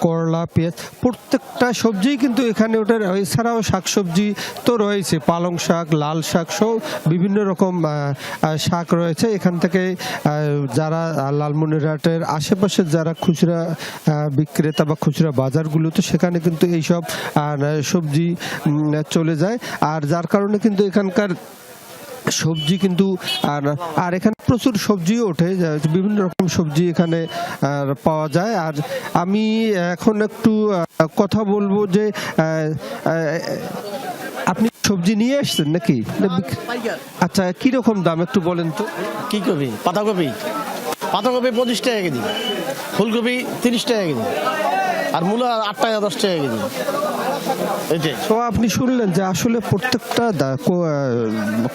করলা, পেঁয়াজ, প্রত্যেকটা সবজি কিন্তু এখানে ওঠে। এছাড়াও শাকসবজি তো রয়েছে, পালং শাক, লাল শাক সহ বিভিন্ন রকম শাক রয়েছে। এখান থেকে যারা লালমনিরহাটের আশেপাশে যারা খুচরা বিক্রেতা বা খুচরা বাজারগুলোতে, সেখানে কিন্তু এইসব সবজি চলে যায়, আর যার কারণে কিন্তু এখানকার সবজি কিন্তু আর এখানে প্রচুর সবজিও ওঠে, বিভিন্ন রকম সবজি এখানে পাওয়া যায়। আর আমি এখন একটু কথা বলবো যে আপনি সবজি নিয়ে আসছেন নাকি? আচ্ছা, কিরকম দাম একটু বলেন তো। কি কপি? পাতাকপি 25 টাকা কেজি, ফুলকপি 30 টাকা কেজি, আর মূলা 8 টাকা 10 টাকা কেজি। তো আপনি শুনলেন যে আসলে প্রত্যেকটা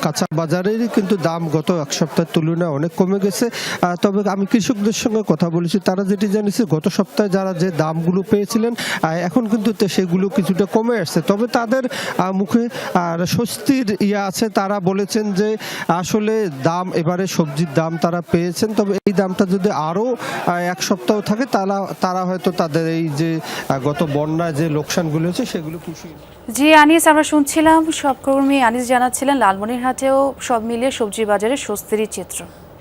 কাঁচা বাজারেরই কিন্তু দাম গত এক সপ্তাহের তুলনায় অনেক কমে গেছে। তবে আমি কৃষকদের সঙ্গে কথা বলেছি, তারা যেটি জানিয়েছে গত সপ্তাহে যারা যে দামগুলো পেয়েছিলেন এখন কিন্তু সেগুলো কিছুটা কমে আসছে। তবে তাদের মুখে আর স্বস্তির আছে, তারা বলেছেন যে আসলে দাম এবারে সবজির দাম তারা পেয়েছেন, তবে এই দামটা যদি আরও এক সপ্তাহ থাকে তারা হয়তো তাদের এই যে গত বন্যায় যে লোকসানগুলো হয়েছে সেগুলো খুশি। জি আনিস, আমরা শুনছিলাম সহকর্মী আনিস জানাচ্ছিলেন লালমনিরহাটেও সব মিলিয়ে সবজি বাজারে স্বস্তির চিত্র।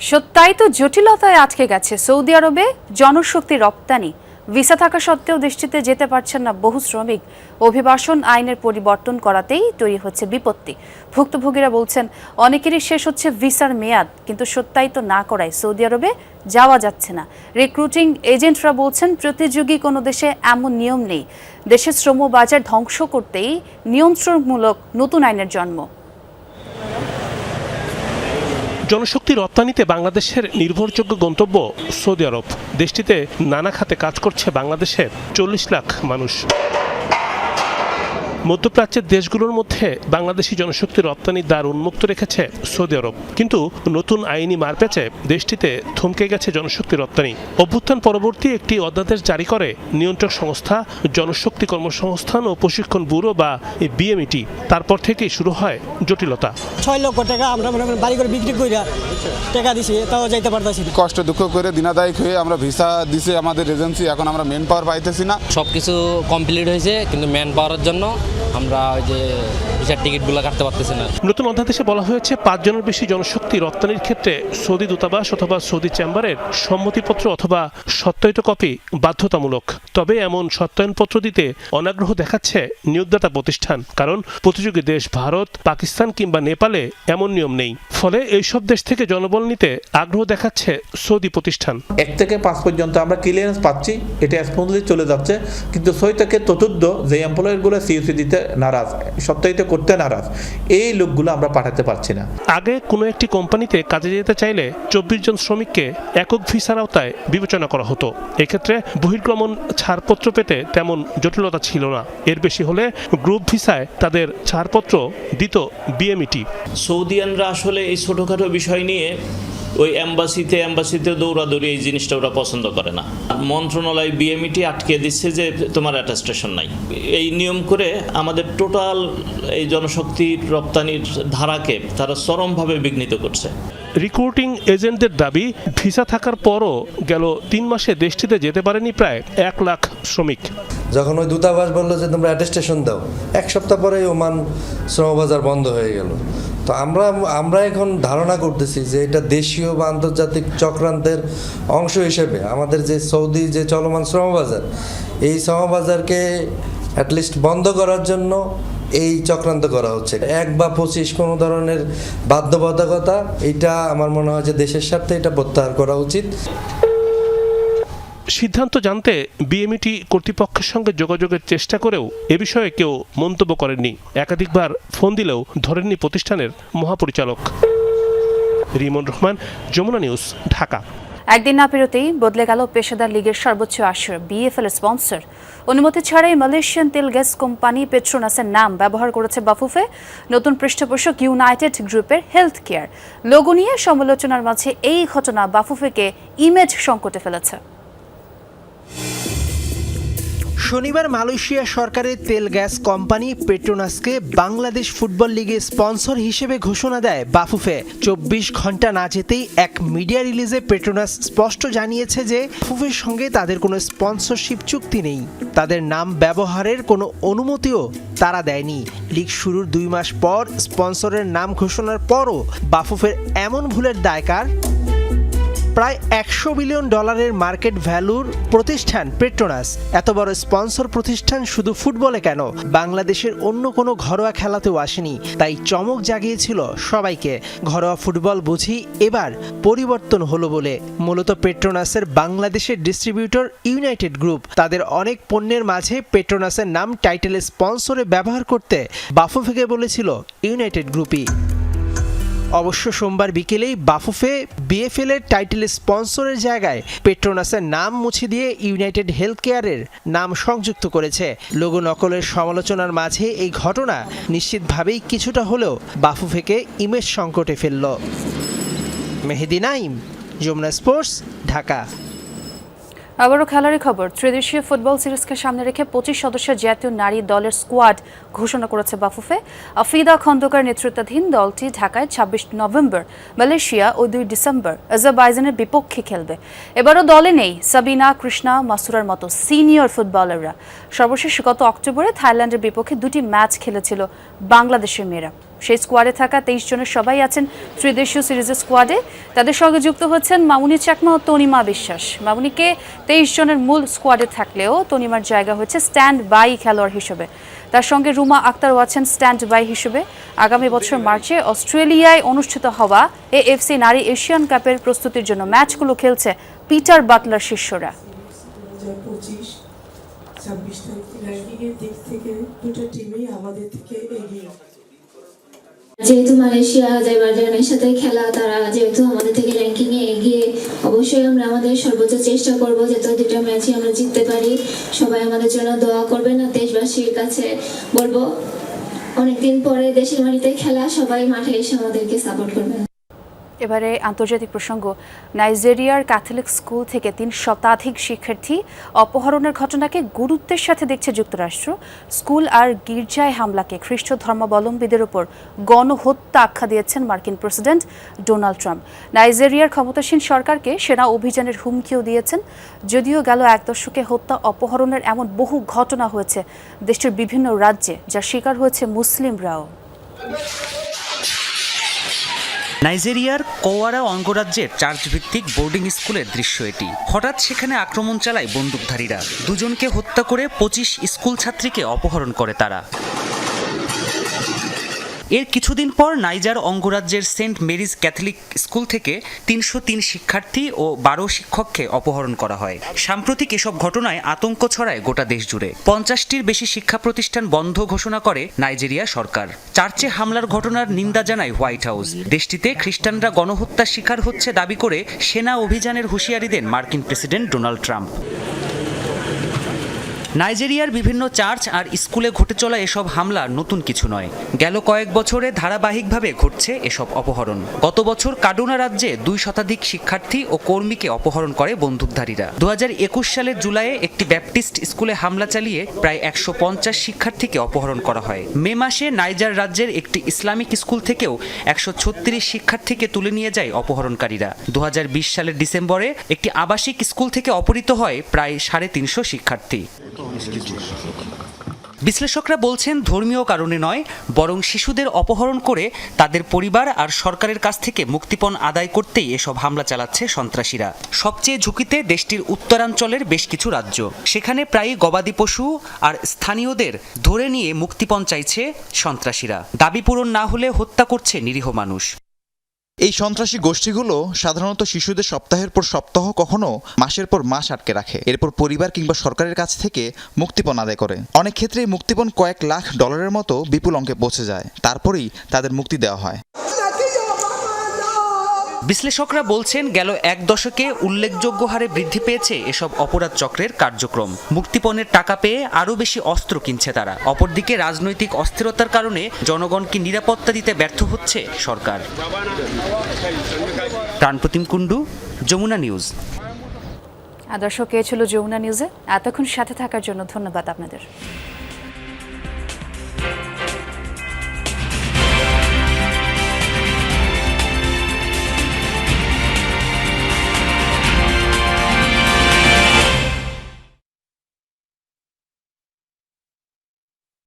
সত্যই তো জটিলতায় আটকে গেছে সৌদি আরবে জনশক্তি রপ্তানি। ভিসা থাকা সত্ত্বেও দেশটিতে যেতে পারছেন না বহু শ্রমিক। অভিবাসন আইনের পরিবর্তন করাতেই তৈরি হচ্ছে বিপত্তি। ভুক্তভোগীরা বলছেন অনেকেরই শেষ হচ্ছে ভিসার মেয়াদ, কিন্তু সত্যই তো না করায় সৌদি আরবে যাওয়া যাচ্ছে না। রিক্রুটিং এজেন্টরা বলছেন প্রতিযোগী কোনো দেশে এমন নিয়ম নেই। দেশের শ্রম বাজার ধ্বংস করতেই নিয়ন্ত্রণমূলক নতুন আইনের জন্ম। জনশক্তি রপ্তানিতে বাংলাদেশের নির্ভরযোগ্য গন্তব্য সৌদি আরব। দেশটিতে নানা খাতে কাজ করছে বাংলাদেশের 40 লাখ মানুষ। মধ্যপ্রাচ্যের দেশগুলোর মধ্যে বাংলাদেশি জনশক্তি রপ্তানির দ্বার উন্মুক্ত রেখেছে সৌদি আরব, কিন্তু নতুন আইনি মারপ্যাচে দেশটিতে থমকে গেছে জনশক্তি রপ্তানি। অভ্যুত্থান পরবর্তী একটি অধ্যাদেশ জারি করে নিয়ন্ত্রক সংস্থা জনশক্তি কর্মসংস্থান ও প্রশিক্ষণ ব্যুরো বা বিএমইটি। তারপর থেকেই শুরু হয় জটিলতা। 6 লক্ষ টাকা আমরা বাড়ি করে বিক্রি করে টাকা দিছি, তাও যাইতে পারতেছি না। কষ্ট দুঃখ করে দিনাদায়ক হয়ে আমরা ভিসা দিছে আমাদের এজেন্সি, এখন আমরা মেন পাওয়ার পাইতেছি না। সবকিছু কমপ্লিট হয়েছে, কিন্তু ম্যান পাওয়ারের জন্য আমরা ওই যে ভিসার টিকিটগুলো কাটতে পারতেছে না। নতুন অধ্যাদেশে বলা হয়েছে 5 জনের বেশি জনশক্তি রপ্তানির ক্ষেত্রে সৌদি দূতাবাস অথবা সৌদি চেম্বারের সম্মতিপত্র অথবা সত্যায়িত কপি বাধ্যতামূলক। তবে এমন সত্যায়নপত্র দিতে অনাগ্রহ দেখাচ্ছে নিয়োগদাতা প্রতিষ্ঠান, কারণ প্রতিযোগী দেশ ভারত, পাকিস্তান কিংবা নেপালে এমন নিয়ম নেই। ফলে এইসব দেশ থেকে জনবল নিতে আগ্রহ দেখাচ্ছে সৌদি প্রতিষ্ঠান। 1 থেকে 5 পর্যন্ত আমরা ক্লিয়ারেন্স পাচ্ছি, এটা স্মুথলি চলে যাচ্ছে, কিন্তু 6 থেকে 14 যে এমপ্লয়ারগুলো সিইউসি দিতে নারাজ, সত্যায়িত করতে নারাজ, এই লোকগুলো আমরা পাঠাতে পারছি না। আগে কোনো একটি কোম্পানিতে কাজে যেতে চাইলে 24 জন শ্রমিককে একক ভিসার আওতায় বিবেচনা করা হতো। এক্ষেত্রে বহির্গমন ছাড়পত্র পেতে তেমন জটিলতা ছিল না। এর বেশি হলে গ্রুপ ভিসায় তাদের ছাড়পত্র দিত বিএমইটি। সৌদিয়ানরা আসলে এই ছোটোখাটো বিষয় নিয়ে ওই অ্যাম্বাসিতে দৌড়াদৌড়ি এই জিনিসটা ওরা পছন্দ করে না। মন্ত্রণালয় বিএমইটি আটকে দিচ্ছে যে তোমার অ্যাটাস্টেশন নাই। এই নিয়ম করে আমাদের টোটাল এই জনশক্তির রপ্তানির ধারাকে তারা চরমভাবে বিঘ্নিত করছে। রিক্রুটিং এজেন্টদের দাবি, ভিসা থাকার পরও গেল 3 মাসে দেশটিতে যেতে পারেনি প্রায় 1 লাখ শ্রমিক। যখন ওই দূতাবাস বললো যে তোমরা অ্যাটেস্টেশন দাও, 1 সপ্তাহ পরেই ওমান শ্রমবাজার বন্ধ হয়ে গেল। তো আমরা এখন ধারণা করতেছি যে এটা দেশীয় বা আন্তর্জাতিক চক্রান্তের অংশ হিসেবে আমাদের যে সৌদি যে চলমান শ্রমবাজার, এই শ্রমবাজারকে অ্যাটলিস্ট বন্ধ করার জন্য এই চক্রান্ত করা হচ্ছে। 1 বা 25 কোনো ধরনের বাধ্যবাধকতা, এটা আমার মনে হয় যে দেশের স্বার্থে এটা প্রত্যাহার করা উচিত। সিদ্ধান্ত জানতে বিএমইটি কর্তৃপক্ষের সঙ্গে যোগাযোগের চেষ্টা করেও এ বিষয়ে কেউ মন্তব্য করেননি। একাধিকবার ফোন দিলেও ধরেননি প্রতিষ্ঠানের মহাপরিচালক। রিমন রহমান, যমুনা নিউজ, ঢাকা। একদিন না পেরোতেই বদলে গেল পেশাদার লীগের সর্বোচ্চ আসর। বিএফএল স্পন্সর অনুমতি ছাড়াই মালয়েশিয়ান তেল গ্যাস কোম্পানি পেট্রোনাসের নাম ব্যবহার করেছে বাফুফে। নতুন পৃষ্ঠপোষক ইউনাইটেড গ্রুপের হেলথ কেয়ার লোগো নিয়ে সমালোচনার মাঝে এই ঘটনা বাফুফেকে ইমেজ সংকটে ফেলেছে। শনিবার মালয়েশিয়া সরকারের তেল গ্যাস কোম্পানি পেট্রোনাসকে বাংলাদেশ ফুটবল লিগের স্পন্সর হিসেবে ঘোষণা দেয় বাফুফে। 24 ঘন্টা না যেতেই এক মিডিয়া রিলিজে পেট্রোনাস স্পষ্ট জানিয়েছে যে বাফুফের সঙ্গে তাদের কোনো স্পন্সরশিপ চুক্তি নেই। তাদের নাম ব্যবহারের কোনো অনুমতিও তারা দেয়নি। লিগ শুরুর 2 মাস পর স্পন্সরের নাম ঘোষণার পরও বাফুফের এমন ভুলের দায় কার? প্রায় $100 বিলিয়ন মার্কেট ভ্যালুর প্রতিষ্ঠান পেট্রোনাস। এত বড় স্পন্সর প্রতিষ্ঠান শুধু ফুটবলে কেন, বাংলাদেশের অন্য কোনো ঘরোয়া খেলাতেও আসেনি। তাই চমক জাগিয়েছিল সবাইকে। ঘরোয়া ফুটবল বুঝি এবার পরিবর্তন হলো বলে। মূলত পেট্রোনাসের বাংলাদেশের ডিস্ট্রিবিউটর ইউনাইটেড গ্রুপ তাদের অনেক পণ্যের মাঝে পেট্রোনাসের নাম টাইটেলে স্পন্সরে ব্যবহার করতে বাফুফেকে বলেছিল ইউনাইটেড গ্রুপই। অবশ্য সোমবার বিকেলেই বাফুফে বিএফএল এর টাইটেল স্পন্সরের জায়গায় পেট্রোনাসের নাম মুছে দিয়ে ইউনাইটেড হেলথ কেয়ারের নাম সংযুক্ত করেছে। লোগো নকলের সমালোচনার মাঝে এই ঘটনা নিশ্চিতভাবেই কিছুটা হলেও বাফুফেকে ইমেজ সংকটে ফেলল। মেহেদি নাইম, যমুনা স্পোর্টস, ঢাকা। আবারও খেলারই খবর। ত্রিদেশীয় ফুটবল সিরিজকে সামনে রেখে 25 সদস্যের জাতীয় নারী দলের স্কোয়াড ঘোষণা করেছে বাফুফে। আফিদা খন্দকার নেতৃত্বাধীন দলটি ঢাকায় 26 নভেম্বর মালয়েশিয়া ও 2 ডিসেম্বর আজারবাইজানের বিপক্ষে খেলবে। এবারও দলে নেই সাবিনা, কৃষ্ণা, মাসুরার মতো সিনিয়র ফুটবলাররা। সর্বশেষ গত অক্টোবরে থাইল্যান্ডের বিপক্ষে 2টি ম্যাচ খেলেছিল বাংলাদেশের মেয়েরা। সেই স্কোয়াডে থাকা 23 জনের সবাই আছেন ত্রিদেশীয় সিরিজের স্কোয়াডে। তাদের সঙ্গে যুক্ত হচ্ছেন মামুনি চাকমা ও তনিমা বিশ্বাস। মামুনিকে 23 জনের মূল স্কোয়াডে থাকলেও তনিমার জায়গা হচ্ছে স্ট্যান্ড বাই খেলোয়াড় হিসেবে। তার সঙ্গে রুমা আক্তারও আছেন স্ট্যান্ড বাই হিসেবে। আগামী বছর মার্চে অস্ট্রেলিয়ায় অনুষ্ঠিত হওয়া এএফসি নারী এশিয়ান কাপের প্রস্তুতির জন্য ম্যাচগুলো খেলছে পিটার বাটলার শিষ্যরা। 26 র্যাঙ্কিংয়ের দিক থেকে দুটো টিমই আমাদের থেকে এগিয়ে। যেহেতু মালয়েশিয়া আজারবাইজানের সাথে খেলা, তারা যেহেতু আমাদের থেকে র্যাঙ্কিংয়ে এগিয়ে, অবশ্যই আমরা আমাদের সর্বোচ্চ চেষ্টা করব যাতে 2টা ম্যাচই আমরা জিততে পারি। সবাই আমাদের জন্য দোয়া করবেন। আর দেশবাসীর কাছে বলবো, অনেকদিন পরে দেশের মাটিতে খেলা, সবাই মাঠে এসে আমাদেরকে সাপোর্ট করবেন। এবারে আন্তর্জাতিক প্রসঙ্গ। নাইজেরিয়ার ক্যাথলিক স্কুল থেকে 3 শতাধিক শিক্ষার্থী অপহরণের ঘটনাকে গুরুত্বের সাথে দেখছে যুক্তরাষ্ট্র। স্কুল আর গির্জায় হামলাকে খ্রিস্ট ধর্মাবলম্বীদের উপর গণহত্যা আখ্যা দিয়েছেন মার্কিন প্রেসিডেন্ট ডোনাল্ড ট্রাম্প। নাইজেরিয়ার ক্ষমতাসীন সরকারকে সেনা অভিযানের হুমকিও দিয়েছেন। যদিও গেল 1 দশকে হত্যা অপহরণের এমন বহু ঘটনা হয়েছে দেশটির বিভিন্ন রাজ্যে, যার শিকার হয়েছে মুসলিমরাও। নাইজেরিয়ার কোয়ারা অঙ্গরাজ্যের চার্চ ভিত্তিক বোর্ডিং স্কুলের দৃশ্য এটি। হঠাৎ সেখানে আক্রমণ চালায় বন্দুকধারীরা। 2 জনকে হত্যা করে 25 স্কুল ছাত্রীকে অপহরণ করে তারা। এর কিছুদিন পর নাইজার অঙ্গরাজ্যের সেন্ট মেরিজ ক্যাথলিক স্কুল থেকে 303 শিক্ষার্থী ও 12 শিক্ষককে অপহরণ করা হয়। সাম্প্রতিক এসব ঘটনায় আতঙ্ক ছড়ায় গোটা দেশ জুড়ে। 50টির বেশি শিক্ষা প্রতিষ্ঠান বন্ধ ঘোষণা করে নাইজেরিয়া সরকার। চার্চে হামলার ঘটনার নিন্দা জানায় হোয়াইট হাউস। দেশটিতে খ্রিস্টানরা গণহত্যার শিকার হচ্ছে দাবি করে সেনা অভিযানের হুঁশিয়ারি দেন মার্কিন প্রেসিডেন্ট ডোনাল্ড ট্রাম্প। নাইজেরিয়ার বিভিন্ন চার্চ আর স্কুলে ঘটে চলা এসব হামলা নতুন কিছু নয়। গেল কয়েক বছরে ধারাবাহিকভাবে ঘটছে এসব অপহরণ। গত বছর কাডুনা রাজ্যে 2 শতাধিক শিক্ষার্থী ও কর্মীকে অপহরণ করে বন্দুকধারীরা। 2021 সালের জুলাইয়ে একটি ব্যাপটিস্ট স্কুলে হামলা চালিয়ে প্রায় 150 শিক্ষার্থীকে অপহরণ করা হয়। মে মাসে নাইজার রাজ্যের একটি ইসলামিক স্কুল থেকেও 136 শিক্ষার্থীকে তুলে নিয়ে যায় অপহরণকারীরা। 2020 সালের ডিসেম্বরে একটি আবাসিক স্কুল থেকে অপহৃত হয় প্রায় 350 শিক্ষার্থী। বিশ্লেষকরা বলছেন ধর্মীয় কারণে নয়, বরং শিশুদের অপহরণ করে তাদের পরিবার আর সরকারের কাছ থেকে মুক্তিপণ আদায় করতেই এসব হামলা চালাচ্ছে সন্ত্রাসীরা। সবচেয়ে ঝুঁকিতে দেশটির উত্তরাঞ্চলের বেশ কিছু রাজ্য। সেখানে প্রায়ই গবাদি পশু আর স্থানীয়দের ধরে নিয়ে মুক্তিপণ চাইছে সন্ত্রাসীরা। দাবি পূরণ না হলে হত্যা করছে নিরীহ মানুষ। এই সন্ত্রাসী গোষ্ঠীগুলো সাধারণত শিশুদের সপ্তাহের পর সপ্তাহ, কখনো মাসের পর মাস আটকে রাখে। এরপর পরিবার কিংবা সরকারের কাছ থেকে মুক্তিপণ আদায় করে। অনেক ক্ষেত্রে মুক্তিপণ কয়েক লাখ ডলারের মতো বিপুল অঙ্কে পৌঁছে যায়। তারপরেই তাদের মুক্তি দেওয়া হয়। বিশ্লেষকরা বলছেন গেল 1 দশকে উল্লেখযোগ্য হারে বৃদ্ধি পেয়েছে এসব অপরাধ চক্রের কার্যক্রম। মুক্তিপণের টাকা পেয়ে আরও বেশি অস্ত্র কিনছে তারা। অপরদিকে রাজনৈতিক অস্থিরতার কারণে জনগণকে নিরাপত্তা দিতে ব্যর্থ হচ্ছে সরকার। প্রাণপ্রতিম কুণ্ডু, যমুনা নিউজ। দর্শক, এ ছিল যমুনা নিউজে। এতক্ষণ সাথে থাকার জন্য ধন্যবাদ আপনাদের।